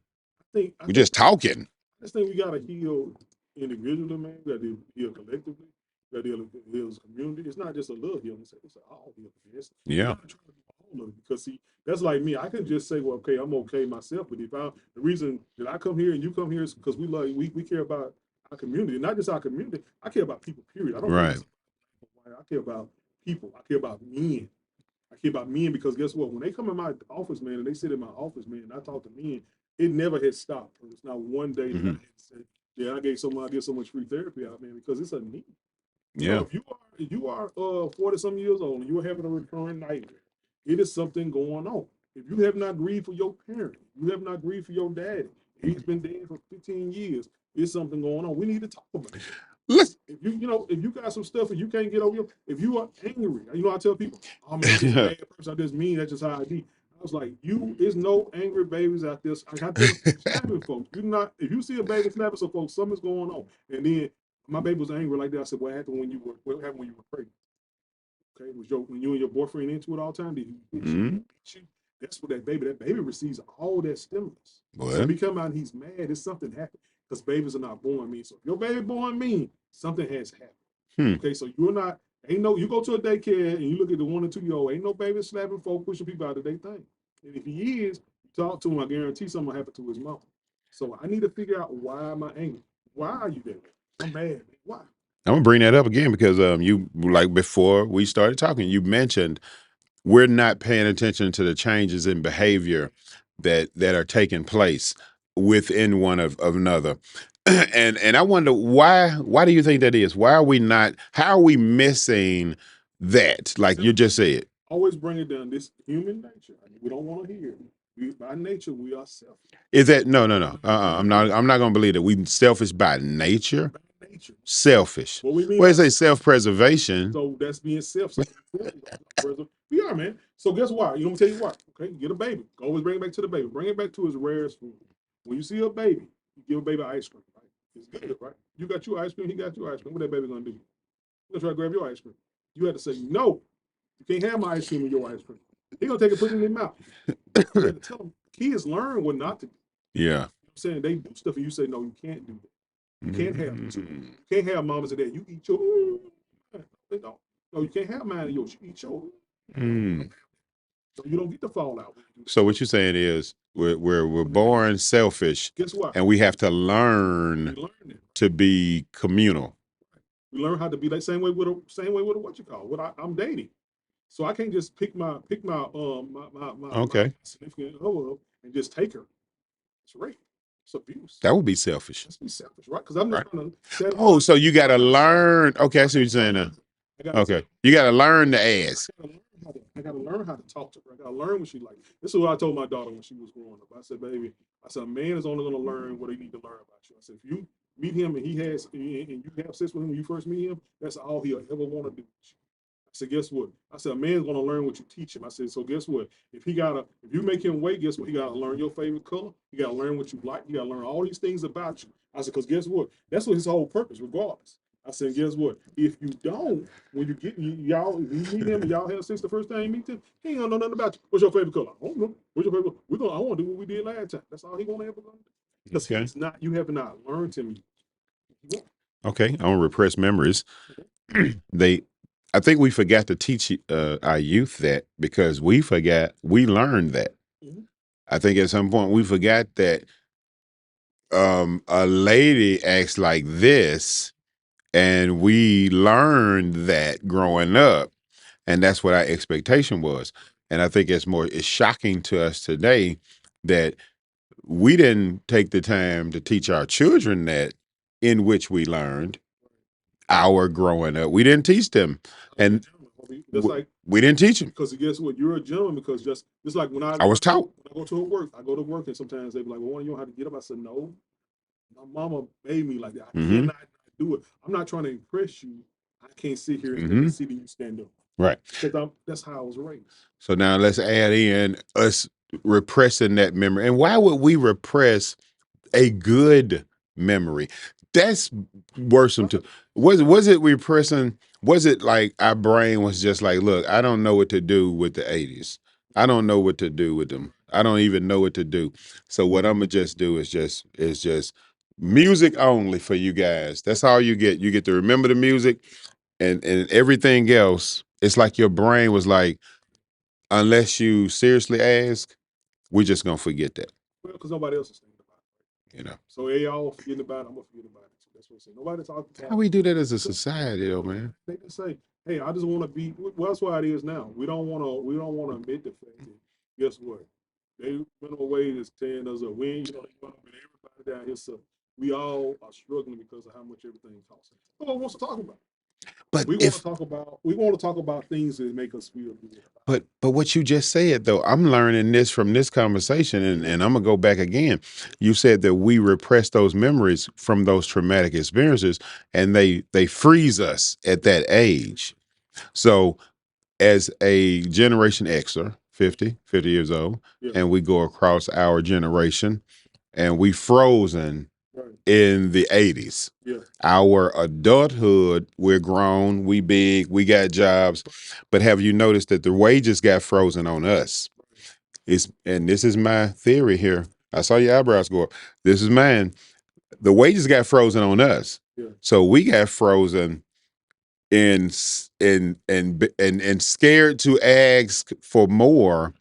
I we think just talking. I just think we gotta heal individually, man. We gotta heal collectively. We gotta heal as a community. It's not just a little healing; it's an all healing. You Yeah. gotta try to do all of it because see, that's like me. I can just say, well, okay, I'm okay myself, but if the reason that I come here and you come here is because we care about our community, not just our community. I care about people. Period. I don't care Right. about somebody. I care about people. I care about men. I care about men because guess what? When they come in my office, man, and they sit in my office, man, and I talk to men, it never had stopped. It's not one day that I Hmm. had said, yeah, I give so much free therapy out, man, because it's a need. Yeah. If you are 40 some years old and you're having a recurring nightmare, it is something going on. If you have not grieved for your parent, you have not grieved for your daddy. He's been dead for 15 years. There's something going on. We need to talk about it. Let's If if you got some stuff and you can't get over, if you are angry, I tell people, oh man, I'm just a bad person. I'm just mean. That's just how I be. I was like, is no angry babies out there. I got to snapping folks. You not, if you see a baby snapping some folks, something's going on. And then my baby was angry like that. I said, what happened when you were, what happened when you were pregnant? Okay, was when you and your boyfriend into it all the time? Did he hit you? mm, That's what that baby receives all that stimulus. So if well, he come out and he's mad, it's something happened because babies are not born mean. So if your baby born mean, something has happened. hmm. Okay, so you're not, ain't no, you go to a daycare and you look at the 1 and 2 year old, ain't no baby slapping folk, pushing people out of their thing. And if he is, you talk to him, I guarantee something will happen to his mom. So I need to figure out why am I angry? Why are you that way? I'm mad. Man. Why? I'm gonna bring that up again because you like before we started talking, you mentioned we're not paying attention to the changes in behavior that are taking place within one of another. And I wonder why do you think that is? Why are we not how are we missing that? Like you just said. Always bring it down. This human nature. We don't want to hear it. By nature, we are selfish. Is that no. I'm not gonna believe that we selfish by nature. By nature. Selfish. What we mean Well, by it's a self-preservation. so that's being self. We are, man. So guess what? You know, I'm gonna tell you what. Okay, get a baby. Always bring it back to the baby. Bring it back to its rarest food. When you see a baby, you give a baby ice cream. Right? It's good, right? You got your ice cream. He got your ice cream. What that baby gonna do? He's gonna try to grab your ice cream. You have to say no. You can't have my ice cream with your ice cream. He gonna take it, put it in his mouth. You have to tell them. Kids learn what not to do. Yeah. You know what I'm saying they do stuff and you say no, you can't do that. You can't have it. You can't have mamas and dad. You eat your. They don't. No, you can't have mine and yours. You eat your. Mm. So you don't get the fallout. So what you're saying is we're born selfish, Guess what? and we have to We learn learn it. to be communal. We learn how to be that same way with a what you call what I'm dating. So I can't just pick my Okay, significant other up and just take her. It's rape. It's abuse. that would be selfish, Let's be selfish, right? Because I'm right? just trying to satisfy. Oh, so you got to learn. Okay, I see what you're saying now. I got Okay, you got to learn to ask. I gotta learn how to talk to her. I gotta learn what she like. This is what I told my daughter when she was growing up. I said, baby, I said, a man is only gonna learn what he need to learn about you. I said, if you meet him and you have sex with him when you first meet him, that's all he'll ever want to do. I said, guess what? I said, a man's gonna learn what you teach him. I said, so guess what? If you make him wait, guess what? He gotta learn your favorite color. He gotta learn what you like. He gotta learn all these things about you. I said, because guess what? That's what his whole purpose, regardless. I said, guess what? If you don't, when you get y'all, if you meet him and y'all have sex the first time you meet him, he ain't gonna know nothing about you. What's your favorite color? I don't know. What's your favorite color? I wanna do what we did last time. That's all he gonna ever learn. Because Okay, he's not, you have not learned him. okay. I'm gonna repress memories. they, I think we forgot to teach our youth that because we learned that. Mhm. I think at some point we forgot that a lady acts like this, and we learned that growing up, and that's what our expectation was. And I think it's shocking to us today that we didn't take the time to teach our children that in which we learned our growing up. We didn't teach them, and Just like we didn't teach them. because guess what? You're a gentleman because just like when I was taught. I go to work, and sometimes they be like, "Well, you know how to get up?" I said, "No, my mama made me like that. I Hmm. cannot do it. I'm not trying to impress you. I can't sit here and Hmm. see that you stand up Right. because that's how I was raised." So now let's add in us repressing that memory. And why would we repress a good memory? That's worrisome too. Was it repressing? Was it like our brain was just like, look, I don't know what to do with the 80s. I don't know what to do with them. I don't even know what to do. So what I'm gonna just do is just music only for you guys. That's all you get. You get to remember the music and everything else. It's like your brain was like, unless you seriously ask, we're just gonna forget that. Well, because nobody else is thinking about You know. it. So they all forgetting about it. I'm gonna forget about it too. That's what I'm saying. Nobody talking How about we do that as a it. society though, man? They just say, "Hey, I just want to be." Well, that's why it is now. We don't want to. We don't want to admit the fact that guess what? They minimum wage is tearing us up. We ain't, everybody down here. So we all are struggling because of how much everything costs. No one wants to talk about it. But We want to if talk about things that make us feel good. but what you just said though, I'm learning this from this conversation, and I'm gonna go back again. You said that we repress those memories from those traumatic experiences, and they freeze us at that age. So as a Generation Xer, 50 years old, Yeah. and we go across our generation, and we frozen Right. in the 80s. Yeah. Our adulthood, we're grown, we big, we got jobs, but have you noticed that the wages got frozen on us? And this is my theory here. I saw your eyebrows go up. This is mine. The wages got frozen on us. Yeah. So we got frozen and scared to ask for more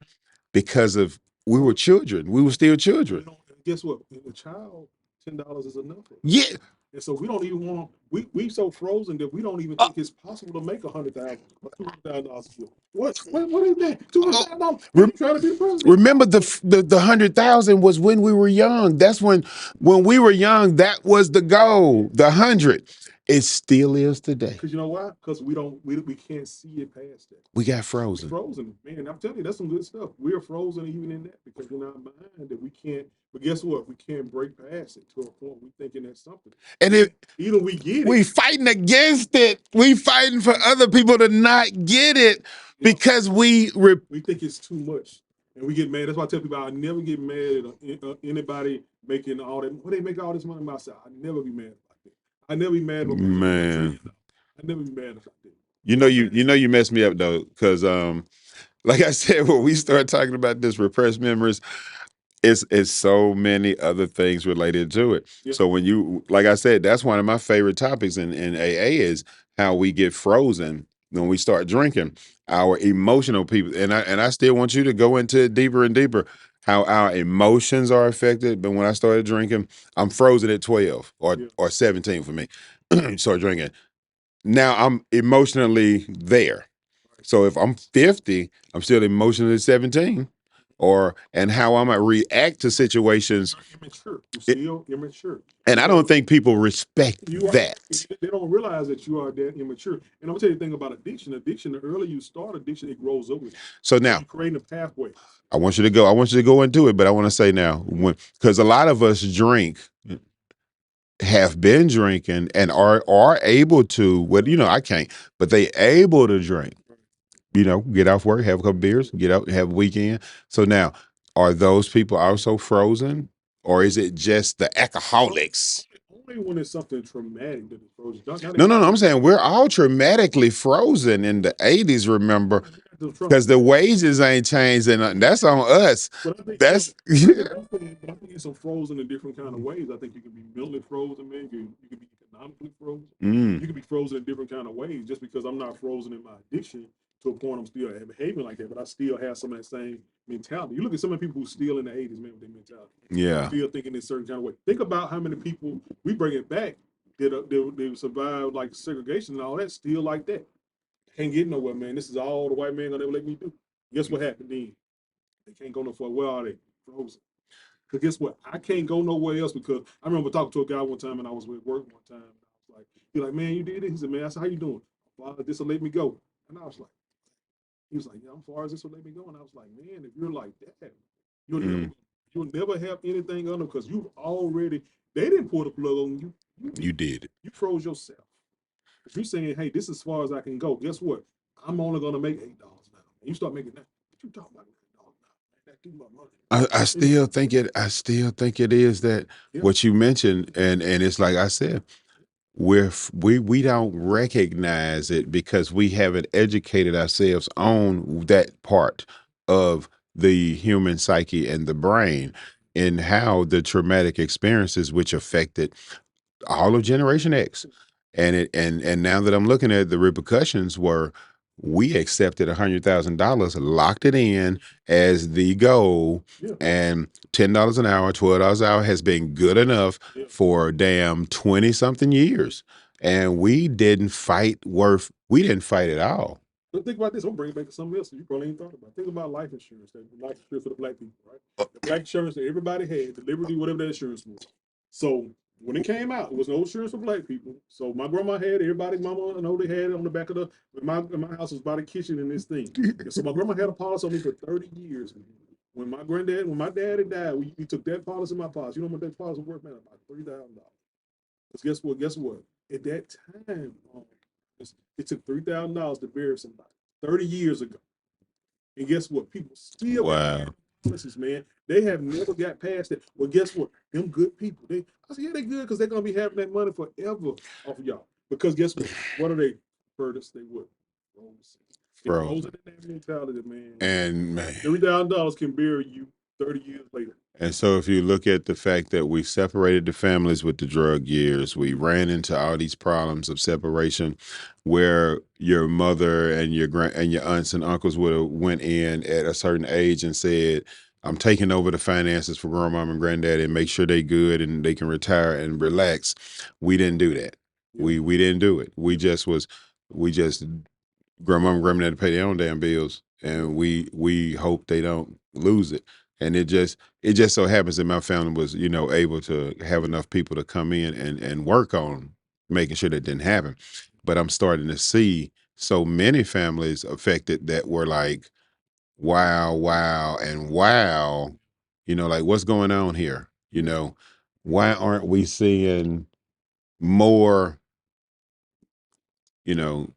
because of we were children. We were still children. You know, guess what? A child, $10 is enough. Yeah. And so we don't even want we so frozen that we don't even think it's possible to make $100,000 or $200,000. What is that? $200,000? Rem- You trying to be the president? Remember the 100,000 was when we were young. That's when we were young. That was the goal. The 100. It still is today. Because you know why? Because we can't see it past that. We got frozen. We're frozen, man. I'm telling you, that's some good stuff. We're frozen even in that because in our mind that we can't. But guess what? We can't break past it to a point we thinking that's something. And if either we get it, we fighting against it. We fighting for other people to not get it because we think it's too much. And we get mad. That's why I tell people I never get mad at anybody making all that. When they make all this money myself, I never be mad about that. I never be mad about man. I never be mad about that. You messed me up though, because like I said, when we start talking about this repressed memories, it's so many other things related to it. Yeah. So when you, like I said, that's one of my favorite topics in AA is how we get frozen when we start drinking. Our emotional people, and I still want you to go into it deeper and deeper. How our emotions are affected. But when I started drinking, I'm frozen at 12 or 17 for me. Start drinking. Now I'm emotionally there. So if I'm 50, I'm still emotionally 17. And how I'm gonna react to situations. Immature. You're still immature. And I don't think people respect that. They don't realize that you are that immature. And I'm gonna tell you the thing about addiction. Addiction, the earlier you start addiction, it grows up with you. So now you're creating a pathway. I want you to go into it, but I want to say now, because a lot of us drink, have been drinking and are able to, well, I can't, but they able to drink. Get off work, have a couple beers, get out, have a weekend. So now, are those people also frozen, or is it just the alcoholics? Only when it's something traumatic that is frozen. No. I'm saying we're all traumatically frozen in the 80s. Remember, because the wages ain't changed, and that's on us. That's I think it's frozen in different kind of ways. I think you can be mentally frozen, man. You can be economically frozen. You can be frozen in different kind of ways. Just because I'm not frozen in my addiction to a point, I'm still behaving like that, but I still have some of that same mentality. You look at some of the people who still in the 80s, man, with their mentality. Yeah. Still thinking in a certain kind of way. Think about how many people we bring it back they survived like segregation and all that, still like that. Can't get nowhere, man. This is all the white man gonna ever let me do. Guess what happened then? They can't go no far. Where are they? Frozen. Because guess what? I can't go nowhere else because I remember talking to a guy one time and I was at work one time. And I was like, he's like, man, you did it? He said, man, I said, how you doing? Well, this will let me go. And I was like, he was like, yeah, I'm far as this will let me go. And I was like, man, if you're like that, you'll never have anything under because you've already, they didn't pull the plug on you. You did it. You froze yourself. If you're saying, hey, this is as far as I can go, guess what? I'm only gonna make $8 now. And you start making that. What you talking about? That do my money. I still think it. I still think it is that what you mentioned, and it's like I said, we don't recognize it because we haven't educated ourselves on that part of the human psyche and the brain and how the traumatic experiences which affected all of Generation X. And now that I'm looking at the repercussions were we accepted $100,000, locked it in as the goal, and $10 an hour, $12 an hour has been good enough for damn 20 something years. And we didn't fight at all. But think about this. I'm bringing back to something else that you probably ain't thought about. Think about life insurance. Life insurance for the black people, right? The black insurance that everybody had, the Liberty, whatever that insurance was. So When it came out, it was no insurance for black people. So my grandma had it. Everybody, mama, I know they had it on the back of the. My house was by the kitchen in this thing. And so my grandma had a policy on me for 30 years. When my daddy died, we took that policy in my policy. You know what that policy was worth, man? About $3,000. Because guess what? Guess what? At that time, it took $3,000 to bury somebody 30 years ago. And guess what? People still Wow. policies, man. They have never got past that. Well, guess what? Them good people. I said, yeah, they good because they're gonna be having that money forever off of y'all. Because guess what? What are they? Curtis, they would. It Bro. goes into that mentality, man. And man. $3,000 can bury you 30 years later. And so if you look at the fact that we separated the families with the drug years, we ran into all these problems of separation where your mother and your aunts and uncles would have went in at a certain age and said, I'm taking over the finances for grandmom and granddaddy and make sure they good and they can retire and relax. We didn't do that. Yeah. We didn't do it. We just grandmom and granddad to pay their own damn bills, and we hope they don't lose it. And it just so happens that my family was able to have enough people to come in and work on making sure that didn't happen. But I'm starting to see so many families affected that were like, wow, wow, and wow, like what's going on here? Why aren't we seeing more, you know,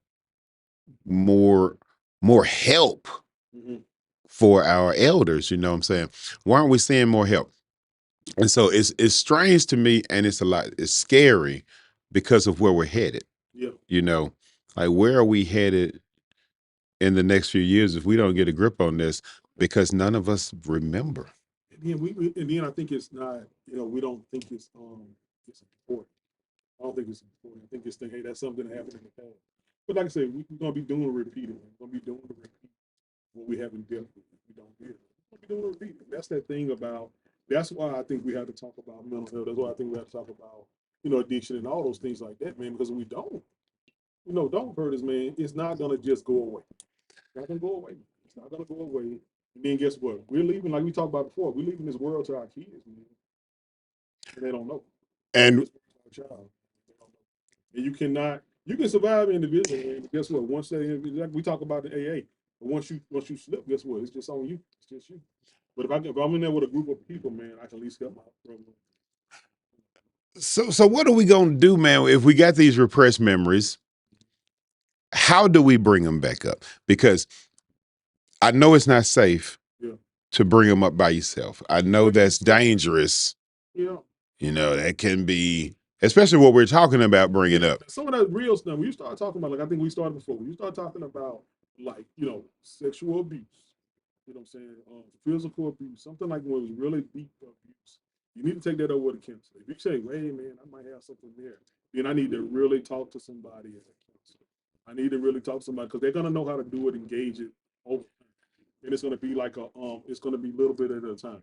more more help Mhm. for our elders? You know what I'm saying? Why aren't we seeing more help? And so it's strange to me, and it's scary because of where we're headed. Yeah. Like where are we headed in the next few years if we don't get a grip on this? Because none of us remember. And then I think it's not, we don't think it's important. I don't think it's important. I think it's hey, that's something that happened in the past. But like I said, we're gonna be doing a repeating. We're gonna be doing the repeat what we haven't dealt with. We don't hear. We're gonna be doing a repeat. That's that thing about. That's why I think we have to talk about mental health. That's why I think we have to talk about addiction and all those things like that, man. Because we don't, don't hurt us, man. It's not gonna just go away. It's not gonna go away. It's not gonna go away. And then guess what? We're leaving, like we talked about before. We're leaving this world to our kids, man, and they don't know. And Child. And you can survive individually, and guess what? Once like we talk about the AA, but once you slip, guess what? It's just on you. It's just you. But if I'm in there with a group of people, man, I can at least help my brother. so what are we gonna do, man, if we got these repressed memories? How do we bring them back up? Because I know it's not safe Yeah. to bring them up by yourself. I know that's dangerous. Yeah. That can be, especially what we're talking about bringing up. Some of that real stuff, when you start talking about, like I think we started before, when you start talking about, like, sexual abuse, you know what I'm saying, physical abuse, something like when it was really deep abuse, you need to take that over to counselor. If you say, hey, man, I might have something there, then I need to really talk to somebody as a counselor. I need to really talk to somebody because they're going to know how to do it, engage it over time. And it's going to be like it's going to be a little bit at a time.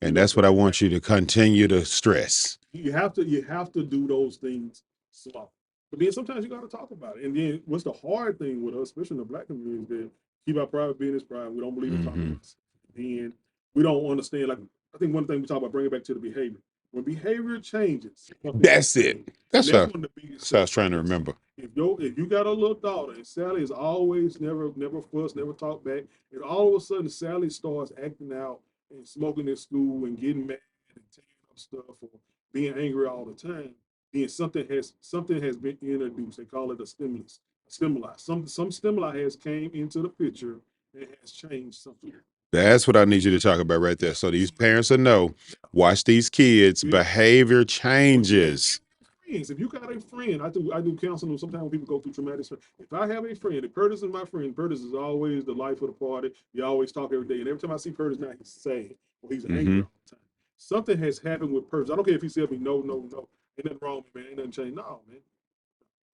And that's what I want you to continue to stress. You have to do those things slow. But then sometimes you got to talk about it. And then what's the hard thing with us, especially in the black community, is that keep our private business private. We don't believe in talking about it. And we don't understand. Like I think one thing we talk about, bring it back to the behavior. When behavior changes, That's it. That's that's what one of the biggest. I was trying to remember. If you got a little daughter and Sally is always never fuss, never talk back, and all of a sudden Sally starts acting out and smoking at school and getting mad and tearing up stuff or being angry all the time, then something has been introduced. They call it a stimulus, a stimuli. Some stimuli has came into the picture and has changed something. That's what I need you to talk about right there. So these parents will know, watch these kids, behavior changes. Friends. If you got a friend, I do counseling. Sometimes when people go through traumatic stress, if I have a friend, if Curtis is my friend, Curtis is always the life of the party. We always talk every day, and every time I see Curtis now, he's sad or he's angry all the time. Something has happened with Curtis. I don't care if he said me no, no, no. Ain't nothing wrong with me, man. Ain't nothing changed. No, man.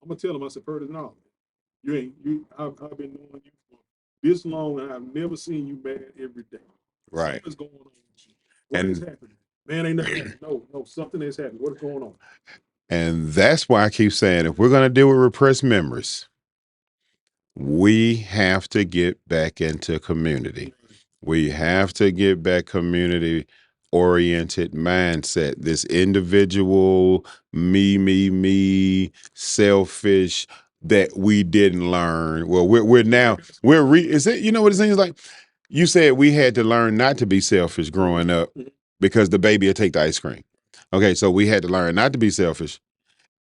I'm gonna tell him. I said, Curtis, no, man. You ain't you. I've been knowing you for this long, and I've never seen you mad every day. Right. Something's going on with you. What is happening? Man, ain't nothing happening. No, something is happening. What's going on? And that's why I keep saying, if we're going to deal with repressed memories, we have to get back into community. We have to get back community oriented mindset, this individual, me, selfish that we didn't learn. Well, we're now is it, you know what it seems like? You said we had to learn not to be selfish growing up because the baby would take the ice cream. Okay, so we had to learn not to be selfish.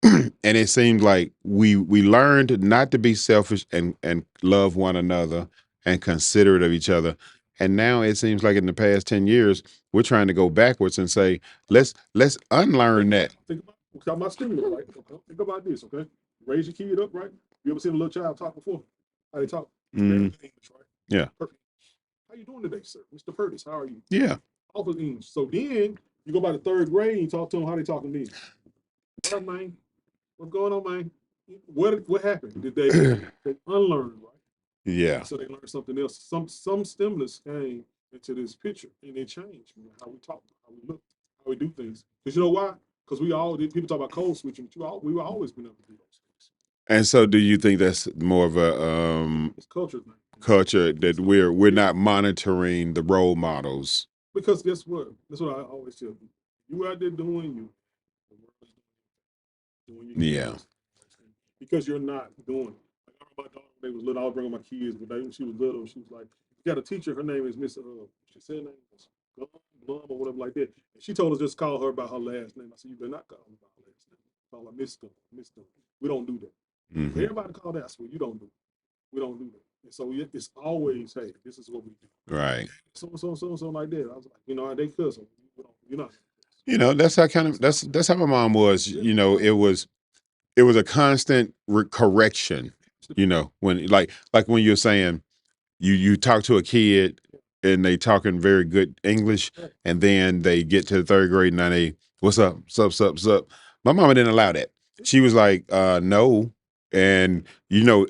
And it seemed like we learned not to be selfish and love one another and considerate of each other. And now it seems like in the past 10 years, we're trying to go backwards and say, let's unlearn that. Think about stimulus, right? Okay. Think about this, okay? Raise your kid up, right? You ever seen a little child talk before? How they talk? Mm, English, right? yeah. Perfect. How you doing today, sir? Mr. Purtis, how are you? Yeah. Off of English. So then you go by the third grade and you talk to them how they talking to me. What up, man? What's going on, man? What happened? Did they unlearn, right? Yeah. So they learned something else. Some stimulus came into this picture and it changed, man, how we talk, how we look, how we do things. Because you know why? Because people talk about code switching, but we were always been able to do those things. And so do you think that's more of a It's culture, man. culture that we're not monitoring the role models? Because guess what? That's what I always tell people. You out there doing you, the world is doing you Yeah. because you're not doing it. Like I remember my daughter when they was little, I was bringing my kids, but when she was little, she was like, "You got a teacher. Her name is Miss she said her name was Blum or whatever like that." And she told us just call her by her last name. I said, "You better not call her by her last name. Call her Miss Blum, Miss Blum. We don't do that. Hmm. Everybody call that. I swear, you don't do it. We don't do that." And so it's always, hey, this is what we do. Right. So like that. I was like, they cuss. You're not. You know, that's how kind of that's how my mom was. You know, it was a constant correction. You know, when like when you're saying you talk to a kid and they talking very good English, and then they get to the third grade and now they what's up, sup. My mama didn't allow that. She was like, no. And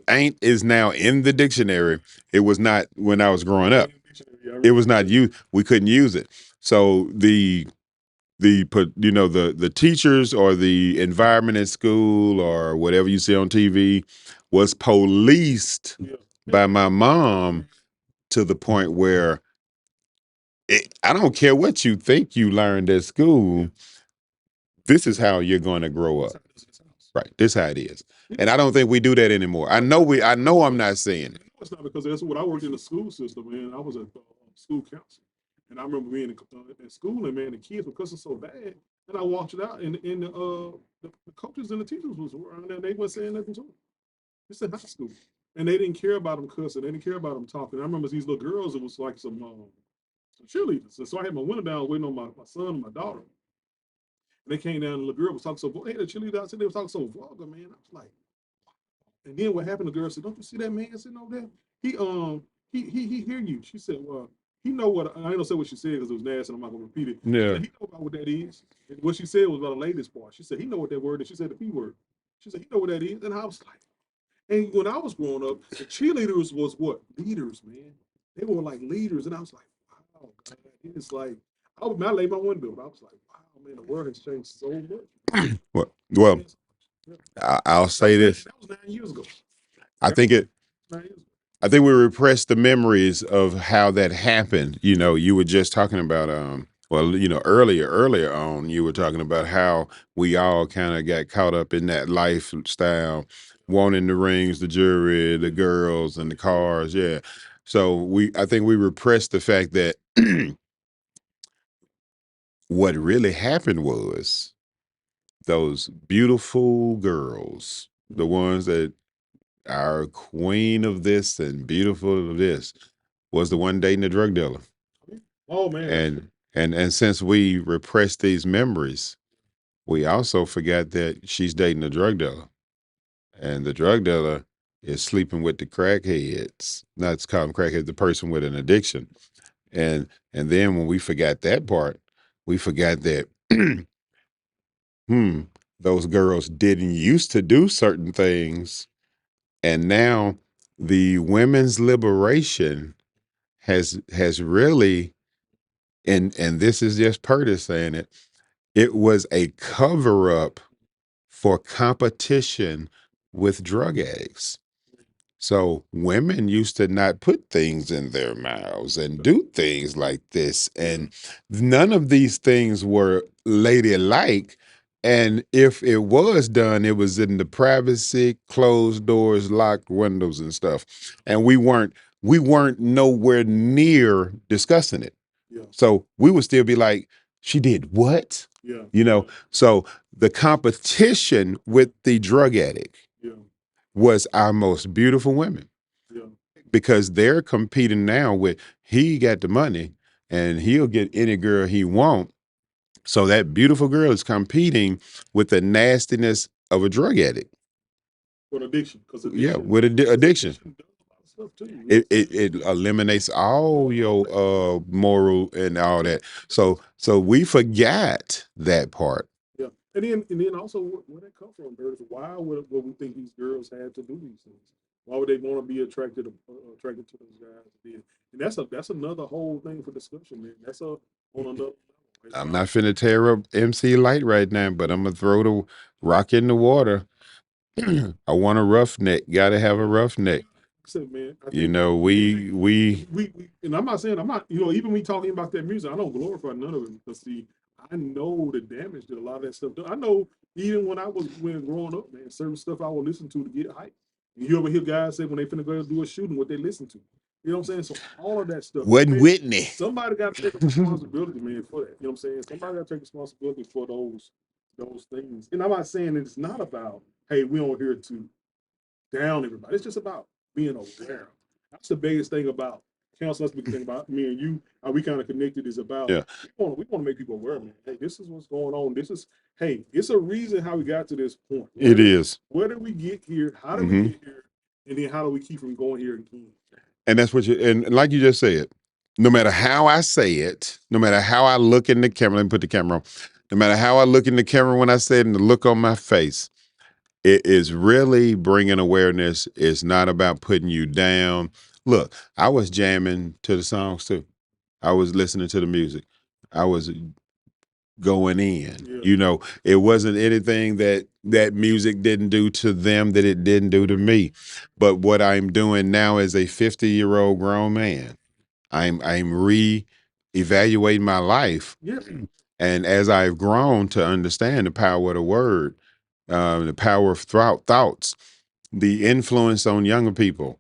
ain't is now in the dictionary. It was not when I was growing up. It was not used. We couldn't use it. So the teachers or the environment at school or whatever you see on TV was policed by my mom to the point where I don't care what you think you learned at school. This is how you're going to grow up. Right. This is how it is. And I don't think we do that anymore. I know I'm not saying it. It's not because that's what I worked in the school system, man. I was a school counselor. And I remember being in school, and man, the kids were cussing so bad. And I walked it out, and the coaches and the teachers was around there, and they weren't saying nothing to them. It's in high school. And they didn't care about them cussing. They didn't care about them talking. I remember these little girls, it was like some cheerleaders. And so I had my window down waiting on my son and my daughter. And they came down, and the little girl was talking so, hey, the cheerleader outside, they was talking so vulgar, man. I was like, and then what happened? The girl said, "Don't you see that man sitting over there? He hear you." She said, "Well, he know what I ain't gonna say what she said because it was nasty. And I'm not gonna repeat it." She Yeah. said, he know about what that is. And what she said was about the latest part. She said he know what that word is. She said the P word. She said he know what that is. And I was like, and when I was growing up, the cheerleaders was what leaders, man. They were like leaders, and I was like, wow, man. It's like I laid my window. And I was like, wow, man, the world has changed so much. Well, I'll say this. That was 9 years ago. I think it. 9 years ago. I think we repress the memories of how that happened. You were just talking about well, earlier on, you were talking about how we all kind of got caught up in that lifestyle, wanting the rings, the jewelry, the girls, and the cars. Yeah. So I think we repressed the fact that what really happened was those beautiful girls, the ones that are queen of this and beautiful of this, was the one dating a drug dealer. Oh man. And since we repress these memories, we also forgot that she's dating a drug dealer, and the drug dealer is sleeping with the crackheads. Not to call them crackheads, the person with an addiction. And then when we forgot that part, we forgot that hmm, those girls didn't used to do certain things, and now the women's liberation has really, and this is just Curtis saying it, it was a cover up for competition with drug addicts. So women used to not put things in their mouths and do things like this. And none of these things were ladylike. And if it was done, it was in the privacy, closed doors, locked windows and stuff. And we weren't nowhere near discussing it. Yeah. So we would still be like, she did what? Yeah. You know, so the competition with the drug addict Yeah. was our most beautiful women Yeah. because they're competing now with he got the money and he'll get any girl he want. So that beautiful girl is competing with the nastiness of a drug addict. For addiction, because Yeah, addiction, with addiction. addiction does a lot of stuff too. You know It, what I'm it saying? it eliminates all your moral and all that. So we forgot that part. Yeah, and then also where that come from, Bert? Why would we think these girls had to do these things? Why would they want to be attracted to those guys? And that's another whole thing for discussion, man. That's a on another level. It's I'm not. not finna tear up MC Light right now, but I'm gonna throw the rock in the water. I want a roughneck. Got to have a roughneck. I said, man, I You think know, we and I'm not saying I'm not, even me talking about that music, I don't glorify none of it because see, I know the damage that a lot of that stuff does. I know even when growing up, man, certain stuff I would listen to get hype. And you ever hear guys say when they finna go do a shooting, what they listen to. You know what I'm saying? So all of that stuff, wasn't man, Whitney. somebody got to take responsibility, man, for that. You know what I'm saying? Somebody got to take responsibility for those things. And I'm not saying it's not about, hey, we don't here to down everybody. It's just about being aware. That's the biggest thing about counsel. That's the big thing about me and you. How we kind of connected is about Yeah, we want to make people aware, man. Hey, this is what's going on. This is hey, it's a reason how we got to this point. it is. Where did we get here? How did we Hmm. get here? And then how do we keep from going here again? And that's what you and like you just said. No matter how I say it, no matter how I look in the camera, let me put the camera on. No matter how I look in the camera when I say it and the look on my face, it is really bringing awareness. It's not about putting you down. Look, I was jamming to the songs too. I was listening to the music. I was going in. Yeah, You know, it wasn't anything that that music didn't do to them that it didn't do to me. But what I'm doing now as a 50-year-old grown man, I'm re-evaluating my life. yeah, And as I've grown to understand the power of the word, the power of thoughts, the influence on younger people.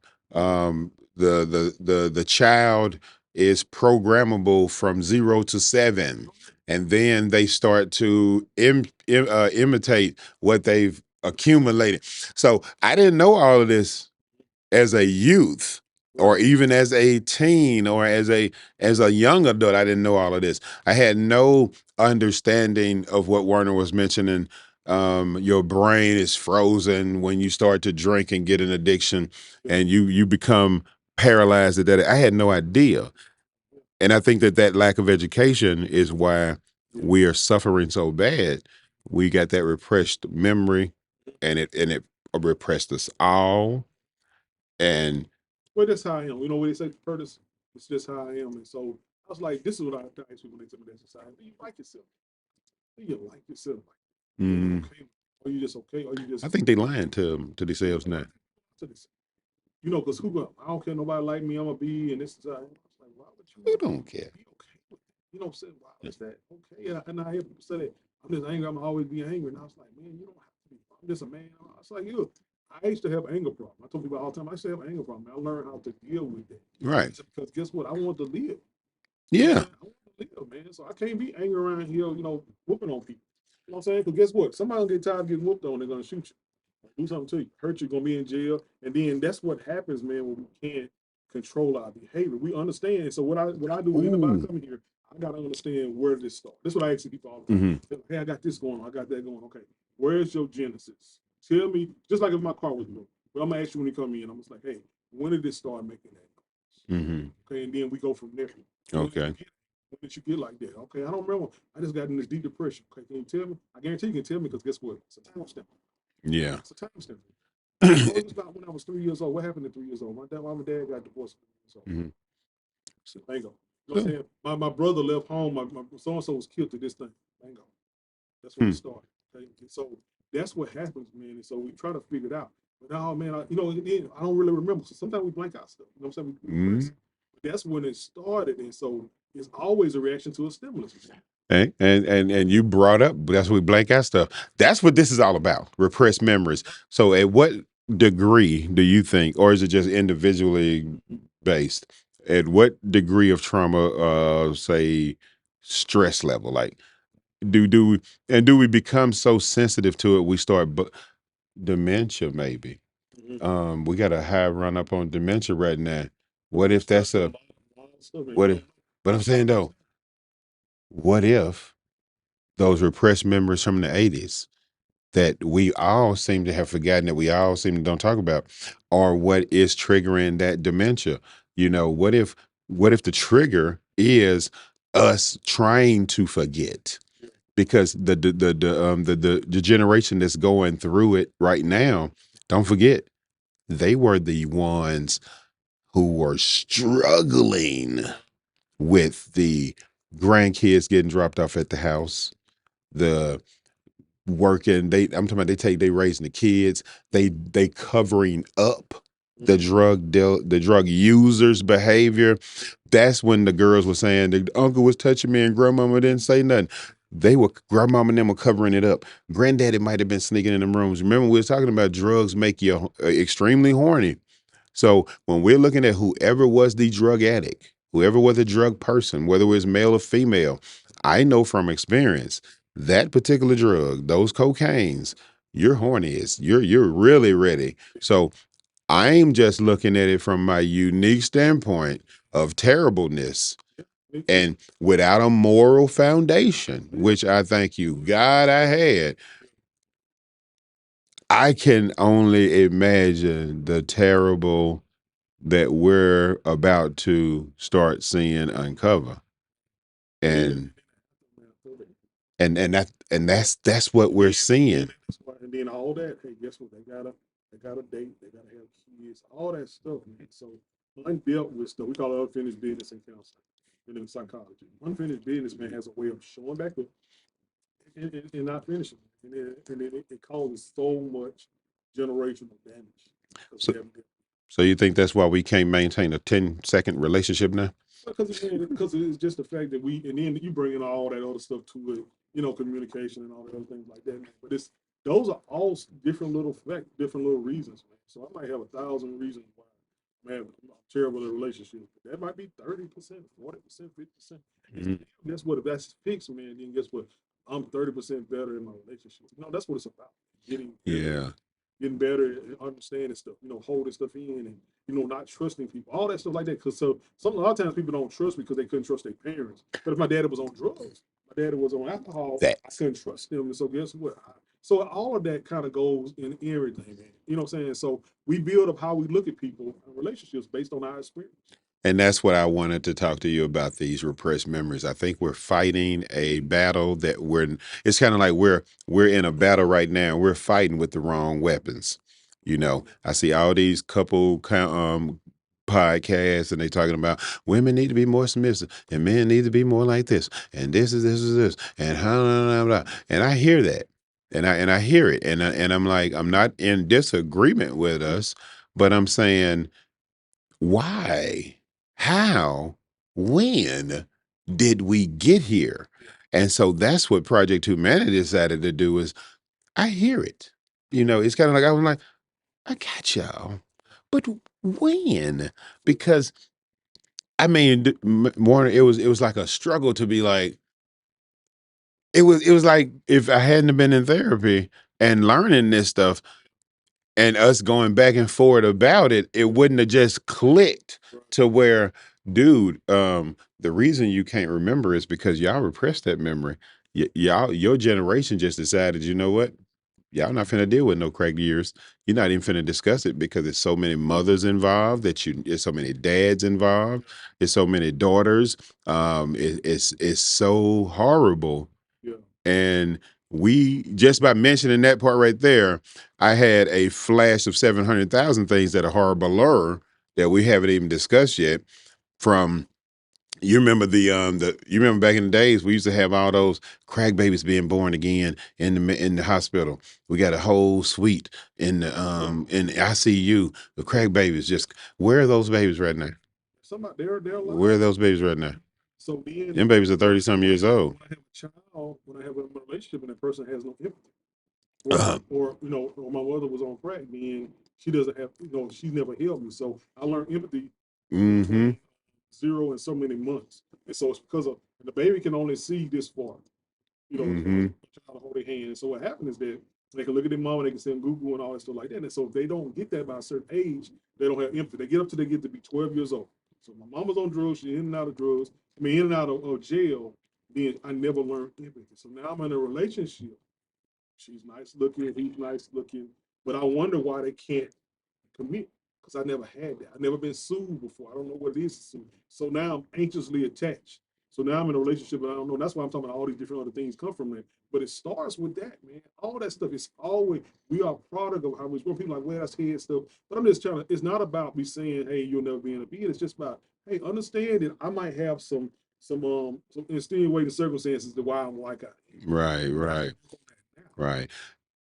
The child is programmable from 0 to 7, and then they start to imitate what they've accumulated. So I didn't know all of this as a youth or right. even as a teen or as a young adult. I didn't know all of this. I had no understanding of what Werner was mentioning. Your brain is frozen when you start to drink and get an addiction, Yeah, and you become paralyzed at that. I had no idea, and I think that that lack of education is why yeah. we are suffering so bad. We got that repressed memory, and it repressed us all. And Well, that's how I am. You know what they say, Curtis? It's just how I am. And so I was like, this is what I ask people when they tell me that society. Do you like yourself? Do you like yourself? Are you mm, okay? Are you just okay? Are you I just think they lying to themselves now. to this? Because who go? I don't care. Nobody like me. I'm a B, and this is. I was like, why would you Who don't care? be okay with that? Say, why is that okay? And I hear people say that I'm just angry. I'm always be angry. And I was like, man, you don't have to be. I'm just a man. I was like, you. I used to have an anger problem. I told people all the time. I used to have an anger problem. I learned how to deal with that. Right? Because guess what? I want to live. You know what I'm Yeah. saying? I want to live, man. So I can't be angry around here, whooping on people. You know what I'm saying? Because guess what? Somebody gonna get tired of getting whooped on, they're gonna shoot you. Do something to you, hurt you, gonna be in jail. And then that's what happens, man, when we can't control our behavior. We understand. So what I do with anybody Ooh. coming here, I gotta understand where this starts. That's what I ask people all the time. Hmm. Hey, I got this going on, I got that going. Okay, where's your genesis? Tell me, just like if my car was broke. But I'm gonna ask you when you come in, I'm just like, hey, when did this start making that noise? Hmm. Okay, and then we go from there. When did you Okay. get when did you get like that? Okay, I don't remember. I just got in this deep depression. Okay, can you tell me? I guarantee you can tell me because guess what? It's a time stamp. Yeah. It's a time stamp. Oh, it was about when I was 3 years old. What happened at 3 years old? Mom and dad got divorced at 3 years old. Hmm. So, bingo. You know what I'm So, saying? My brother left home. My so and so was killed to this thing. Bingo. That's when it hmm. started. Okay. And so that's what happens, man. And so we try to figure it out. But oh man, I don't really remember. So sometimes we blank out stuff. You know what I'm saying? We repress Mhm. it. But that's when it started, and so it's always a reaction to a stimulus. And you brought up that's what we blank out stuff. That's what this is all about. Repressed memories. So at what degree do you think, or is it just individually based? At what degree of trauma, say stress level, like do we, and do we become so sensitive to it we start dementia maybe? Mhm. We got a high run up on dementia right now. What if that's a Stuff, man. what if? But I'm saying though, what if those repressed memories from the '80s that we all seem to have forgotten, that we all seem to don't talk about, or what is triggering that dementia? What if the trigger is us trying to forget? Because the generation that's going through it right now, don't forget, they were the ones who were struggling with the grandkids getting dropped off at the house, the working. I'm talking about they raising the kids, they covering up the drug users behavior. That's when the girls were saying the uncle was touching me and grandmama didn't say nothing. Grandmama and them were covering it up. Granddaddy might have been sneaking in the rooms. Remember, we was talking about drugs make you extremely horny. So when we're looking at whoever was the drug addict, whoever was a drug person, whether it was male or female, I know from experience that particular drug, those cocaines, you're horniest. You're really ready. So I'm just looking at it from my unique standpoint of terribleness, Me too. and without a moral foundation, which I thank you God I had. I can only imagine the terrible that we're about to start seeing uncover. Yeah. And that's what we're seeing. And then all that, hey, guess what? They got a date, they gotta have kids, all that stuff, man. So undealt with stuff. We call it unfinished business in counseling and in psychology. Unfinished business, man, has a way of showing back up and not finishing. And it causes so much generational damage because So we haven't. so you think that's why we can't maintain a 10-second relationship now? Because it's just the fact that and then you bring in all that other stuff to it, communication and all the other things like that. Man. But those are all different little different little reasons, man. So I might have 1,000 reasons why I'm having terrible relationship. But that might be 30%, 40%, 50%. Mhm. Guess what? If that's fixed, man, then guess what? I'm 30% better in my relationship. That's what it's about. Getting better Yeah. getting better at understanding stuff, holding stuff in and not trusting people, all that stuff like that. Because a lot of times people don't trust because they couldn't trust their parents. But if my daddy was on drugs, my daddy was on alcohol, I That couldn't trust him. And so guess what? So all of that kind of goes in everything, man. You know what I'm saying? So we build up how we look at people and relationships based on our experience. And that's what I wanted to talk to you about, these repressed memories. I think we're fighting a battle that it's kind of like we're in a battle right now. We're fighting with the wrong weapons. I see all these couple podcasts and they talking about women need to be more submissive and men need to be more like this. And this is this. And blah, blah, blah. And I hear that. And I hear it. And I'm like, I'm not in disagreement with us, but I'm saying, why? How? When did we get here? And so that's what Project Humanity decided to do. Is I hear it. It's kind of like I was like, I got y'all. But when? Because I mean, Warner, it was like a struggle to be like, it was like if I hadn't have been in therapy and learning this stuff, and us going back and forth about it, it wouldn't have just clicked to where, dude, the reason you can't remember is because y'all repressed that memory. Your generation just decided, you know what? Y'all not finna deal with no cracked years. You're not even finna discuss it because there's so many mothers involved there's so many dads involved. There's so many daughters. It's so horrible. Yeah. And we, just by mentioning that part right there, I had a flash of 700,000 things that are horrible that we haven't even discussed yet, from you remember back in the days we used to have all those crack babies being born again in the hospital. We got a whole suite in the ICU. The crack babies, just where are those babies right now? Somebody they're Where are alive. those babies right now? So then Them babies are 30 some years old. when I have a child, when I have a relationship and that person has no empathy, Uh, or or my mother was on crack, then she doesn't have, she never helped me. So I learned empathy mm-hmm. between 0 and so many months, and so it's because of and the baby can only see this far, Mm-hmm. child to hold their hand. And so what happened is that they can look at their mama, they can send Google and all that stuff like that. And so if they don't get that by a certain age, they don't have empathy. They get up to they get to be 12 years old. So my mama's on drugs, she's in and out of drugs, in and out of jail. Then I never learned empathy. So now I'm in a relationship. She's nice looking, he's nice looking, but I wonder why they can't commit because I never had that. I've never been sued before. I don't know what it is to sue. So now I'm anxiously attached. So now I'm in a relationship and I don't know. That's why I'm talking about all these different other things come from that. But it starts with that, man. All that stuff is always, we are product of how we grow. People like, well, that's head stuff. But I'm just trying to, it's not about me saying, hey, you'll never be in a being. It's just about, hey, understand that I might have some extenuating circumstances to why I'm like I am. Right, But I right, can work on that now. right.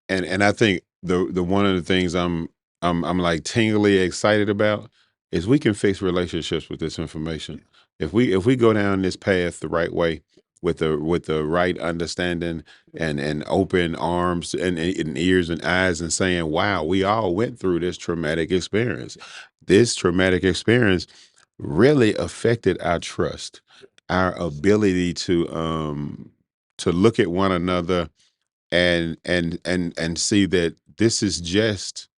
And I think the one of the things I'm like tingly excited about is we can fix relationships with this information. If we go down this path the right way with the right understanding and open arms and ears and eyes and saying, wow, we all went through this traumatic experience. This traumatic experience really affected our trust, our ability to look at one another and see that this is just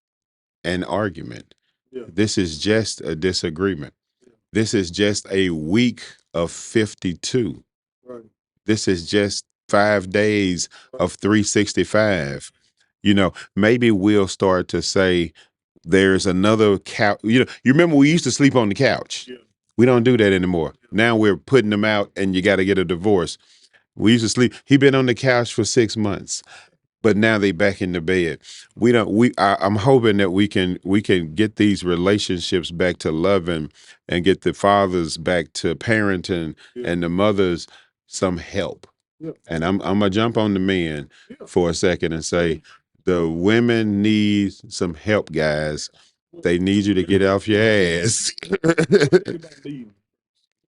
an argument. Yeah, This is just a disagreement. yeah, This is just a week of 52. right, This is just 5 days right, of 365. Maybe we'll start to say there's another couch. You remember we used to sleep on the couch. yeah, We don't do that anymore. yeah, Now we're putting them out and you got to get a divorce. We used to sleep. He been on the couch for 6 months, but now they back in the bed. We don't. I'm hoping that we can get these relationships back to loving, and get the fathers back to parenting, yeah, and the mothers some help. yeah, And I'm gonna jump on the men yeah. for a second and Yeah. say the women need some help, guys. They need you to get off your ass. Anybody leading?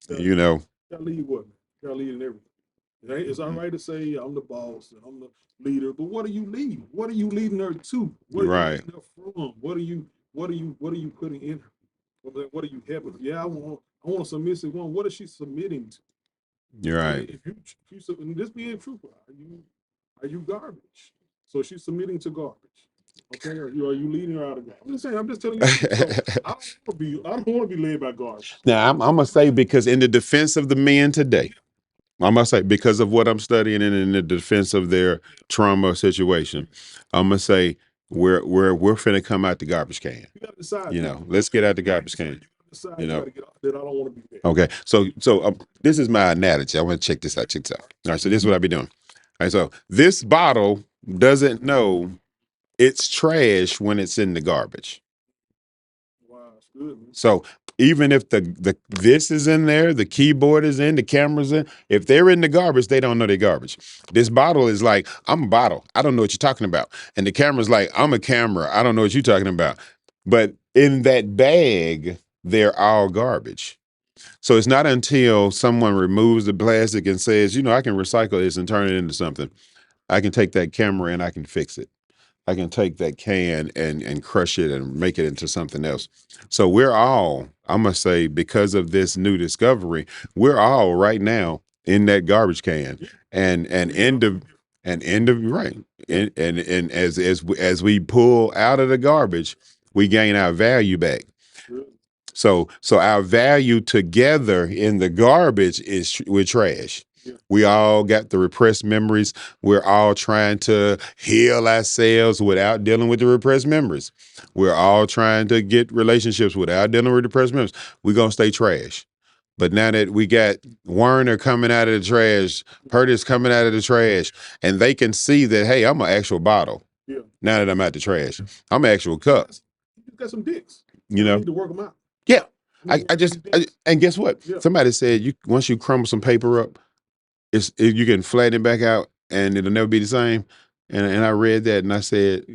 Gotta, you know, gotta lead what? Gotta lead in everything. It's all right to say I'm the boss and I'm the leader, but what are you leading? What are you leading her to? What are you right, leading her from? What are you putting in her? What are you helping? Yeah, I want a submissive one. What is she submitting to? you're So right. if you and this being truthful, are you garbage? So she's submitting to garbage. Okay, are you leading her out of garbage? I'm just saying. I'm just telling you the truth. So I don't want to be led by garbage. Now I'm gonna say, because in the defense of the men today, I must say, because of what I'm studying and in the defense of their trauma situation, I'm gonna say we're finna come out the garbage can. You gotta decide that. Let's get out the You gotta garbage decide. can. You gotta decide. You You know. gotta get off that. I don't want to be there. Okay. So this is my analogy. I want to check this out. Check this out. All right. So this is what I be doing. All right. So this bottle doesn't know it's trash when it's in the garbage. Wow, it's good, man. So even if the this is in there, the keyboard is in, the camera's in, if they're in the garbage, they don't know they're garbage. This bottle is like, I'm a bottle. I don't know what you're talking about. And the camera's like, I'm a camera. I don't know what you're talking about. But in that bag, they're all garbage. So it's not until someone removes the plastic and says, I can recycle this and turn it into something. I can take that camera and I can fix it. I can take that can and crush it and make it into something else. So we're all, I'm gonna say, because of this new discovery, we're all right now in that garbage can, and end of right, and as we pull out of the garbage, we gain our value back. Good. So our value together in the garbage is we're trash. Yeah, We all got the repressed memories. We're all trying to heal ourselves without dealing with the repressed memories. We're all trying to get relationships without dealing with repressed memories. We're gonna stay trash. But now that we got Werner coming out of the trash, Curtis coming out of the trash, and they can see that, hey, I'm an actual bottle. yeah. Now that I'm out the trash, I'm an actual You cup. got some, you got some dicks. You Now I know, need to work them out. yeah. I need to do this. And guess what? Yeah, Somebody said you once you crumble some paper up, you can flatten it back out and it'll never be the same. And I read that and I said,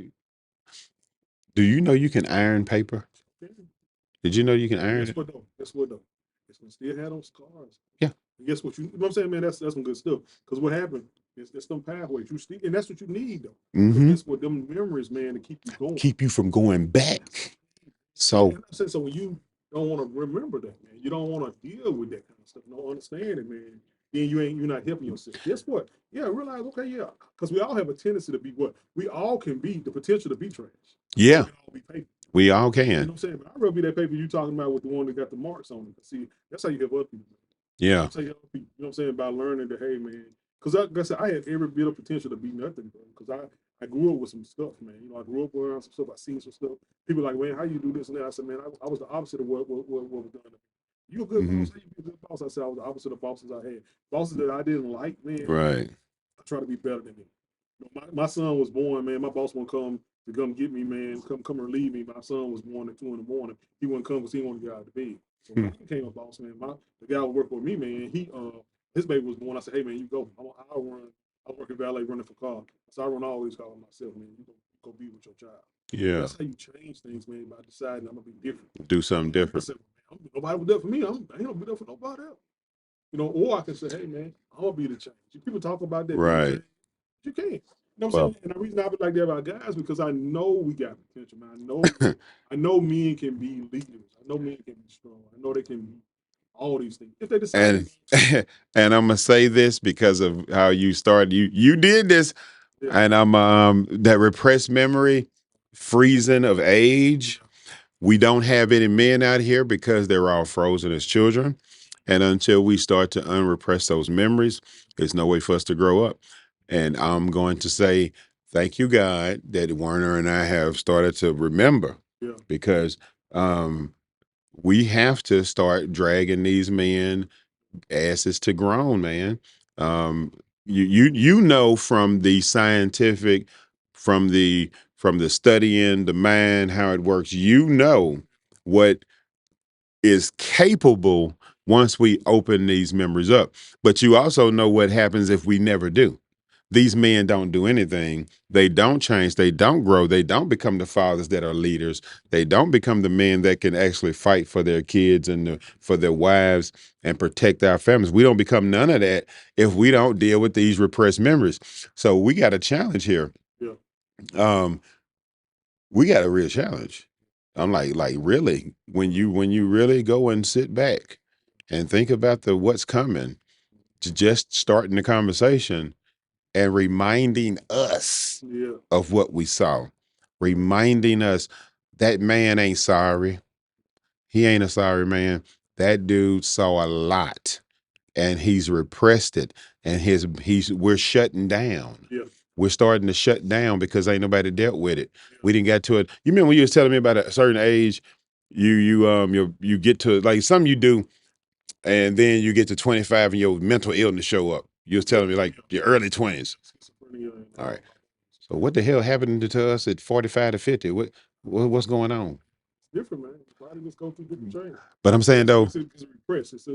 do you know you can iron paper? yeah. Did you know you can And iron guess it? what though? Guess what though? Guess what? Still had those scars. Yeah. And guess what? You know what I'm saying, man? That's some good stuff. Because what happened is there's some pathways. You still, and that's what you need though. Because Mm-hmm. guess what? Them memories, man, to keep you going. Keep you from going That's what back. you need. So And I said, so when you don't want to remember that, man, you don't want to deal with that kind of stuff, don't understand it, man. Then you're not helping yourself. Guess what? Yeah, realize, okay, yeah, because we all have a tendency to be what we all can be the potential to be trash. We yeah, can all be paper. we all You know can. what I'm saying? But I'd rather be that paper you talking about with the one that got the marks on it. See, that's how you help other people. Yeah. That's how you help people. You know what I'm saying? By learning that, hey, man, because like I said, I had every bit of potential to be nothing, bro. Because I grew up with some stuff, man. You know, I grew up around some stuff. I seen some stuff. People like, man, how you do this and that? I said, man, I was the opposite of what was done to me. You a good Mm-hmm. boss? How you be a good boss? I said, I was the opposite of bosses I had. Bosses that I didn't like, man. Right. I try to be better than them. You know, my son was born, man. My boss won't come to come get me, man. Come relieve me. My son was born at 2 in the morning. He wouldn't come because he wanted to get out of bed. So when Hmm. I became a boss, man, the guy who worked for me, man, his baby was born. I said, hey man, you go. I'll run. I work in valet running for cars. So I run all these cars myself, man. You go be with your child. And Yeah. that's how you change things, man, by deciding I'm gonna be different. Do something You can different. say, man, nobody was there for me. I ain't gonna be there for nobody else. You know, or I can say, hey man, I'm gonna be the change. People talk about that be the Right. change. You can't. You know what I'm Well, saying? And the reason I be like that about guys because I know we got potential, man. I know men can be leaders. I know men can be strong. I know they can be all these things if they decide to and go to it. and I'm gonna say this because of how you started. You did this, Yeah, and I'm that repressed memory, freezing of age. yeah, We don't have any men out here because they're all frozen as children. And until we start to unrepress those memories, there's no way for us to grow up. And I'm going to say, thank you, God, that Werner and I have started to remember yeah, because we have to start dragging these men asses to grown, man. Um, you know from the scientific, from the studying the mind, how it works. You know what is capable once we open these memories up. But you also know what happens if we never do. These men don't do anything. They don't change. They don't grow. They don't become the fathers that are leaders. They don't become the men that can actually fight for their kids and for their wives and protect our families. We don't become none of that if we don't deal with these repressed memories. So we got a challenge here. yeah, Um, we got a real challenge. I'm like really when you really go and sit back and think about the what's coming, to just starting the conversation and reminding us yeah, of what we saw, reminding us that man ain't sorry. He ain't a sorry man. That dude saw a lot and he's repressed it and he's we're shutting down. yeah, We're starting to shut down because ain't nobody dealt with it. yeah, We didn't get to it. You remember when you was telling me about a certain age, you get to like something you do, and then you get to 25 and your mental illness show up. You was yeah, telling me like yeah. your early 20s. Schizophrenia and All right. all. So what the hell happened to us at 45 to 50? What's going on? It's different, man. Body just go through different changes. But I'm But saying like I though, said, it's repressed. It's a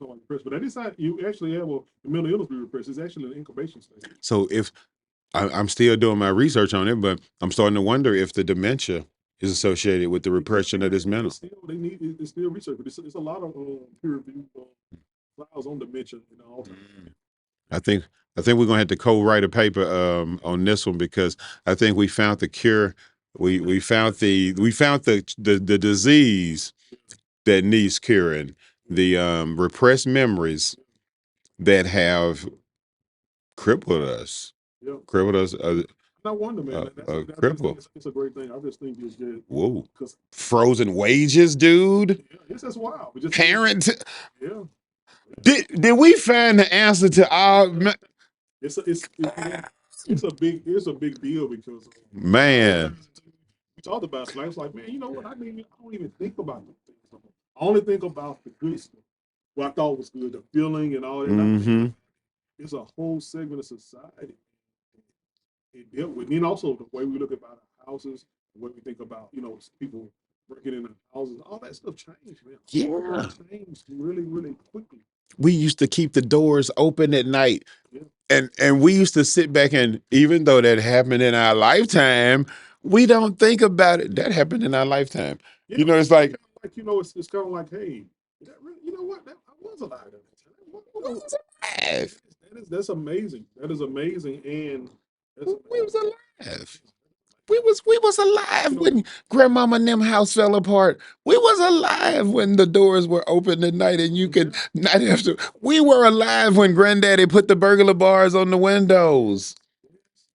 not like repressed. But at this time, you actually have the mental illness be repressed. It's actually an incubation stage. so if I'm still doing my research on it, but I'm starting to wonder if the dementia is associated with the It could repression be, of this man. mental. It's still they need it's still research, but it's a lot of peer reviewed trials on dementia and Alzheimer's. I think I think we're gonna have to co-write a paper on this one because I think we found the cure. We found the disease that needs curing. The repressed memories that have crippled us, Yeah. crippled us, And I wonder, man. I just think cripple. it's a great thing. I just think it's just Whoa, because frozen wages, dude. yeah, yes, that's wild. But just think, Parent, yeah, did we find the answer to our it's a big deal because a lot of man? times we talked about it. Like, it's like, man, you know what? I don't even think about those things no more. I only think about the good stuff. What I thought was good, the feeling and all that. And I think Mm-hmm. it's a whole segment of society it dealt with. And also the way we look about our houses, the way we think about, people. breaking into houses, all that stuff changed, man. All Yeah. that changed really, really quickly. We used to keep the doors open at night. Yeah. And we used to sit back, and even though that happened in our lifetime, we don't think about it. That happened in our lifetime. Yeah, You know, it's like like it's kind of like, hey, that really, you know what? I was alive at that time. You we know, was alive. that's amazing. That is amazing, and that's We amazing. was alive. We was alive You know, when grandmama and them house fell apart. We was alive when the doors were open at night and you could not have to. We were alive when granddaddy put the burglar bars on the windows.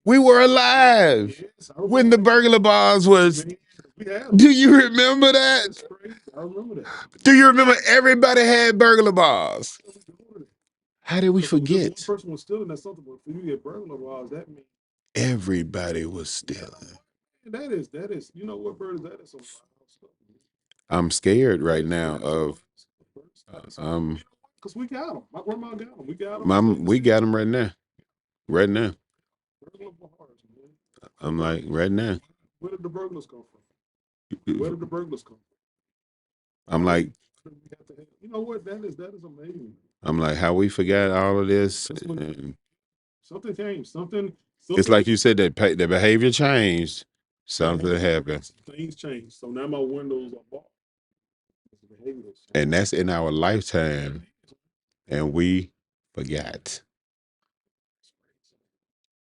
We were alive yes, I when remember the that. burglar bars was. Man, we had them. Do you remember That's that? crazy. I remember that. Do you remember everybody had burglar bars? What we doing it? How did we Because just one forget? person was stealing, that's something. But for you to get burglar laws, that means Everybody was you know stealing. what? That is. You know what, bird? That is some wild stuff. Man. I'm scared That right is now some of wild stuff, bird. That is some. um You know what? Because we got them. My grandma got them. We got them. mom, we got them right now. Right now. Burglar bars, man. I'm But like right now. where did the burglars come from? Where did the burglars come from? I'm Why did, like why did we have to have? You know what? That is amazing. I'm like how we forgot all of this. That's when And something changed. it's Something like you said that the behavior changed. Something happened. things changed. So now my windows are bought. The behavior has changed. And that's in our lifetime. And we forgot.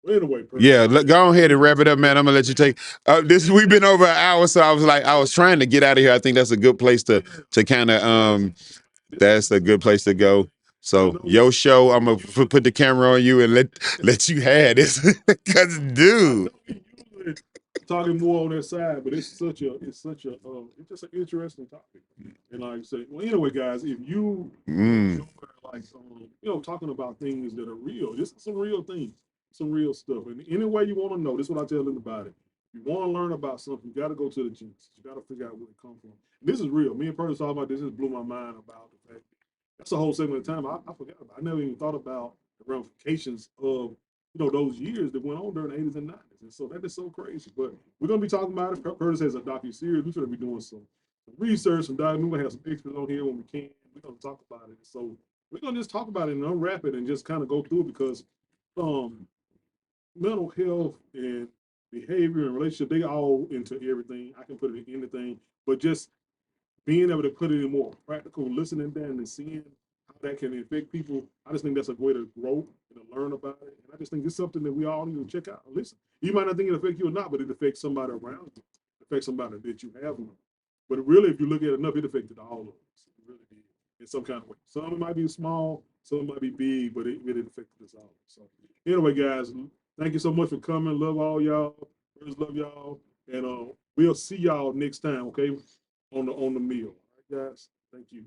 Well, anyway, Purdy, Yeah, look, go ahead and wrap it up, man. I'm gonna let you take this. We've been over an hour, so I was trying to get out of here. I think that's a good place to kind of that's a good place to go. I So know your show, I'm gonna put the camera on you and let you have this, cause I know dude, we usually talking more on that side, but it's just an interesting topic. And like I say, well, anyway, guys, if you mm, enjoy like talking about things that are real, this is some real things, some real stuff. And any way you want to know, this is what I tell everybody. If you want to learn about something, you got to go to the genesis. You got to figure out where it comes from. And this is real. Me and Purdy talking about this. Just blew my mind about the fact that's a whole segment of time I forgot about. I never even thought about the ramifications of those years that went on during the 80s and 90s. And so that is so crazy. But we're gonna be talking about it. Curtis has a docu-series. We're gonna be doing some research, some we're gonna have some experts on here when we can. We're gonna talk about it. So we're gonna just talk about it and unwrap it and just kind of go through it because um mental health and behavior and relationship, they all into everything. I can put it in anything, but just being able to put it in more practical, listening then and seeing how that can affect people, I just think that's a way to grow and to learn about it. And I just think it's something that we all need to check out and listen. You might not think it affects you or not, but it affects somebody around you. It affects somebody that you have known. But really, if you look at it enough, it affected all of us. It really did in some kind of way. Some of it might be small, some of it might be big, but it really affected us all. So anyway, guys, thank you so much for coming. Love all y'all. First, love y'all. And we'll see y'all next time, okay? On the meal. All right, guys. Thank you.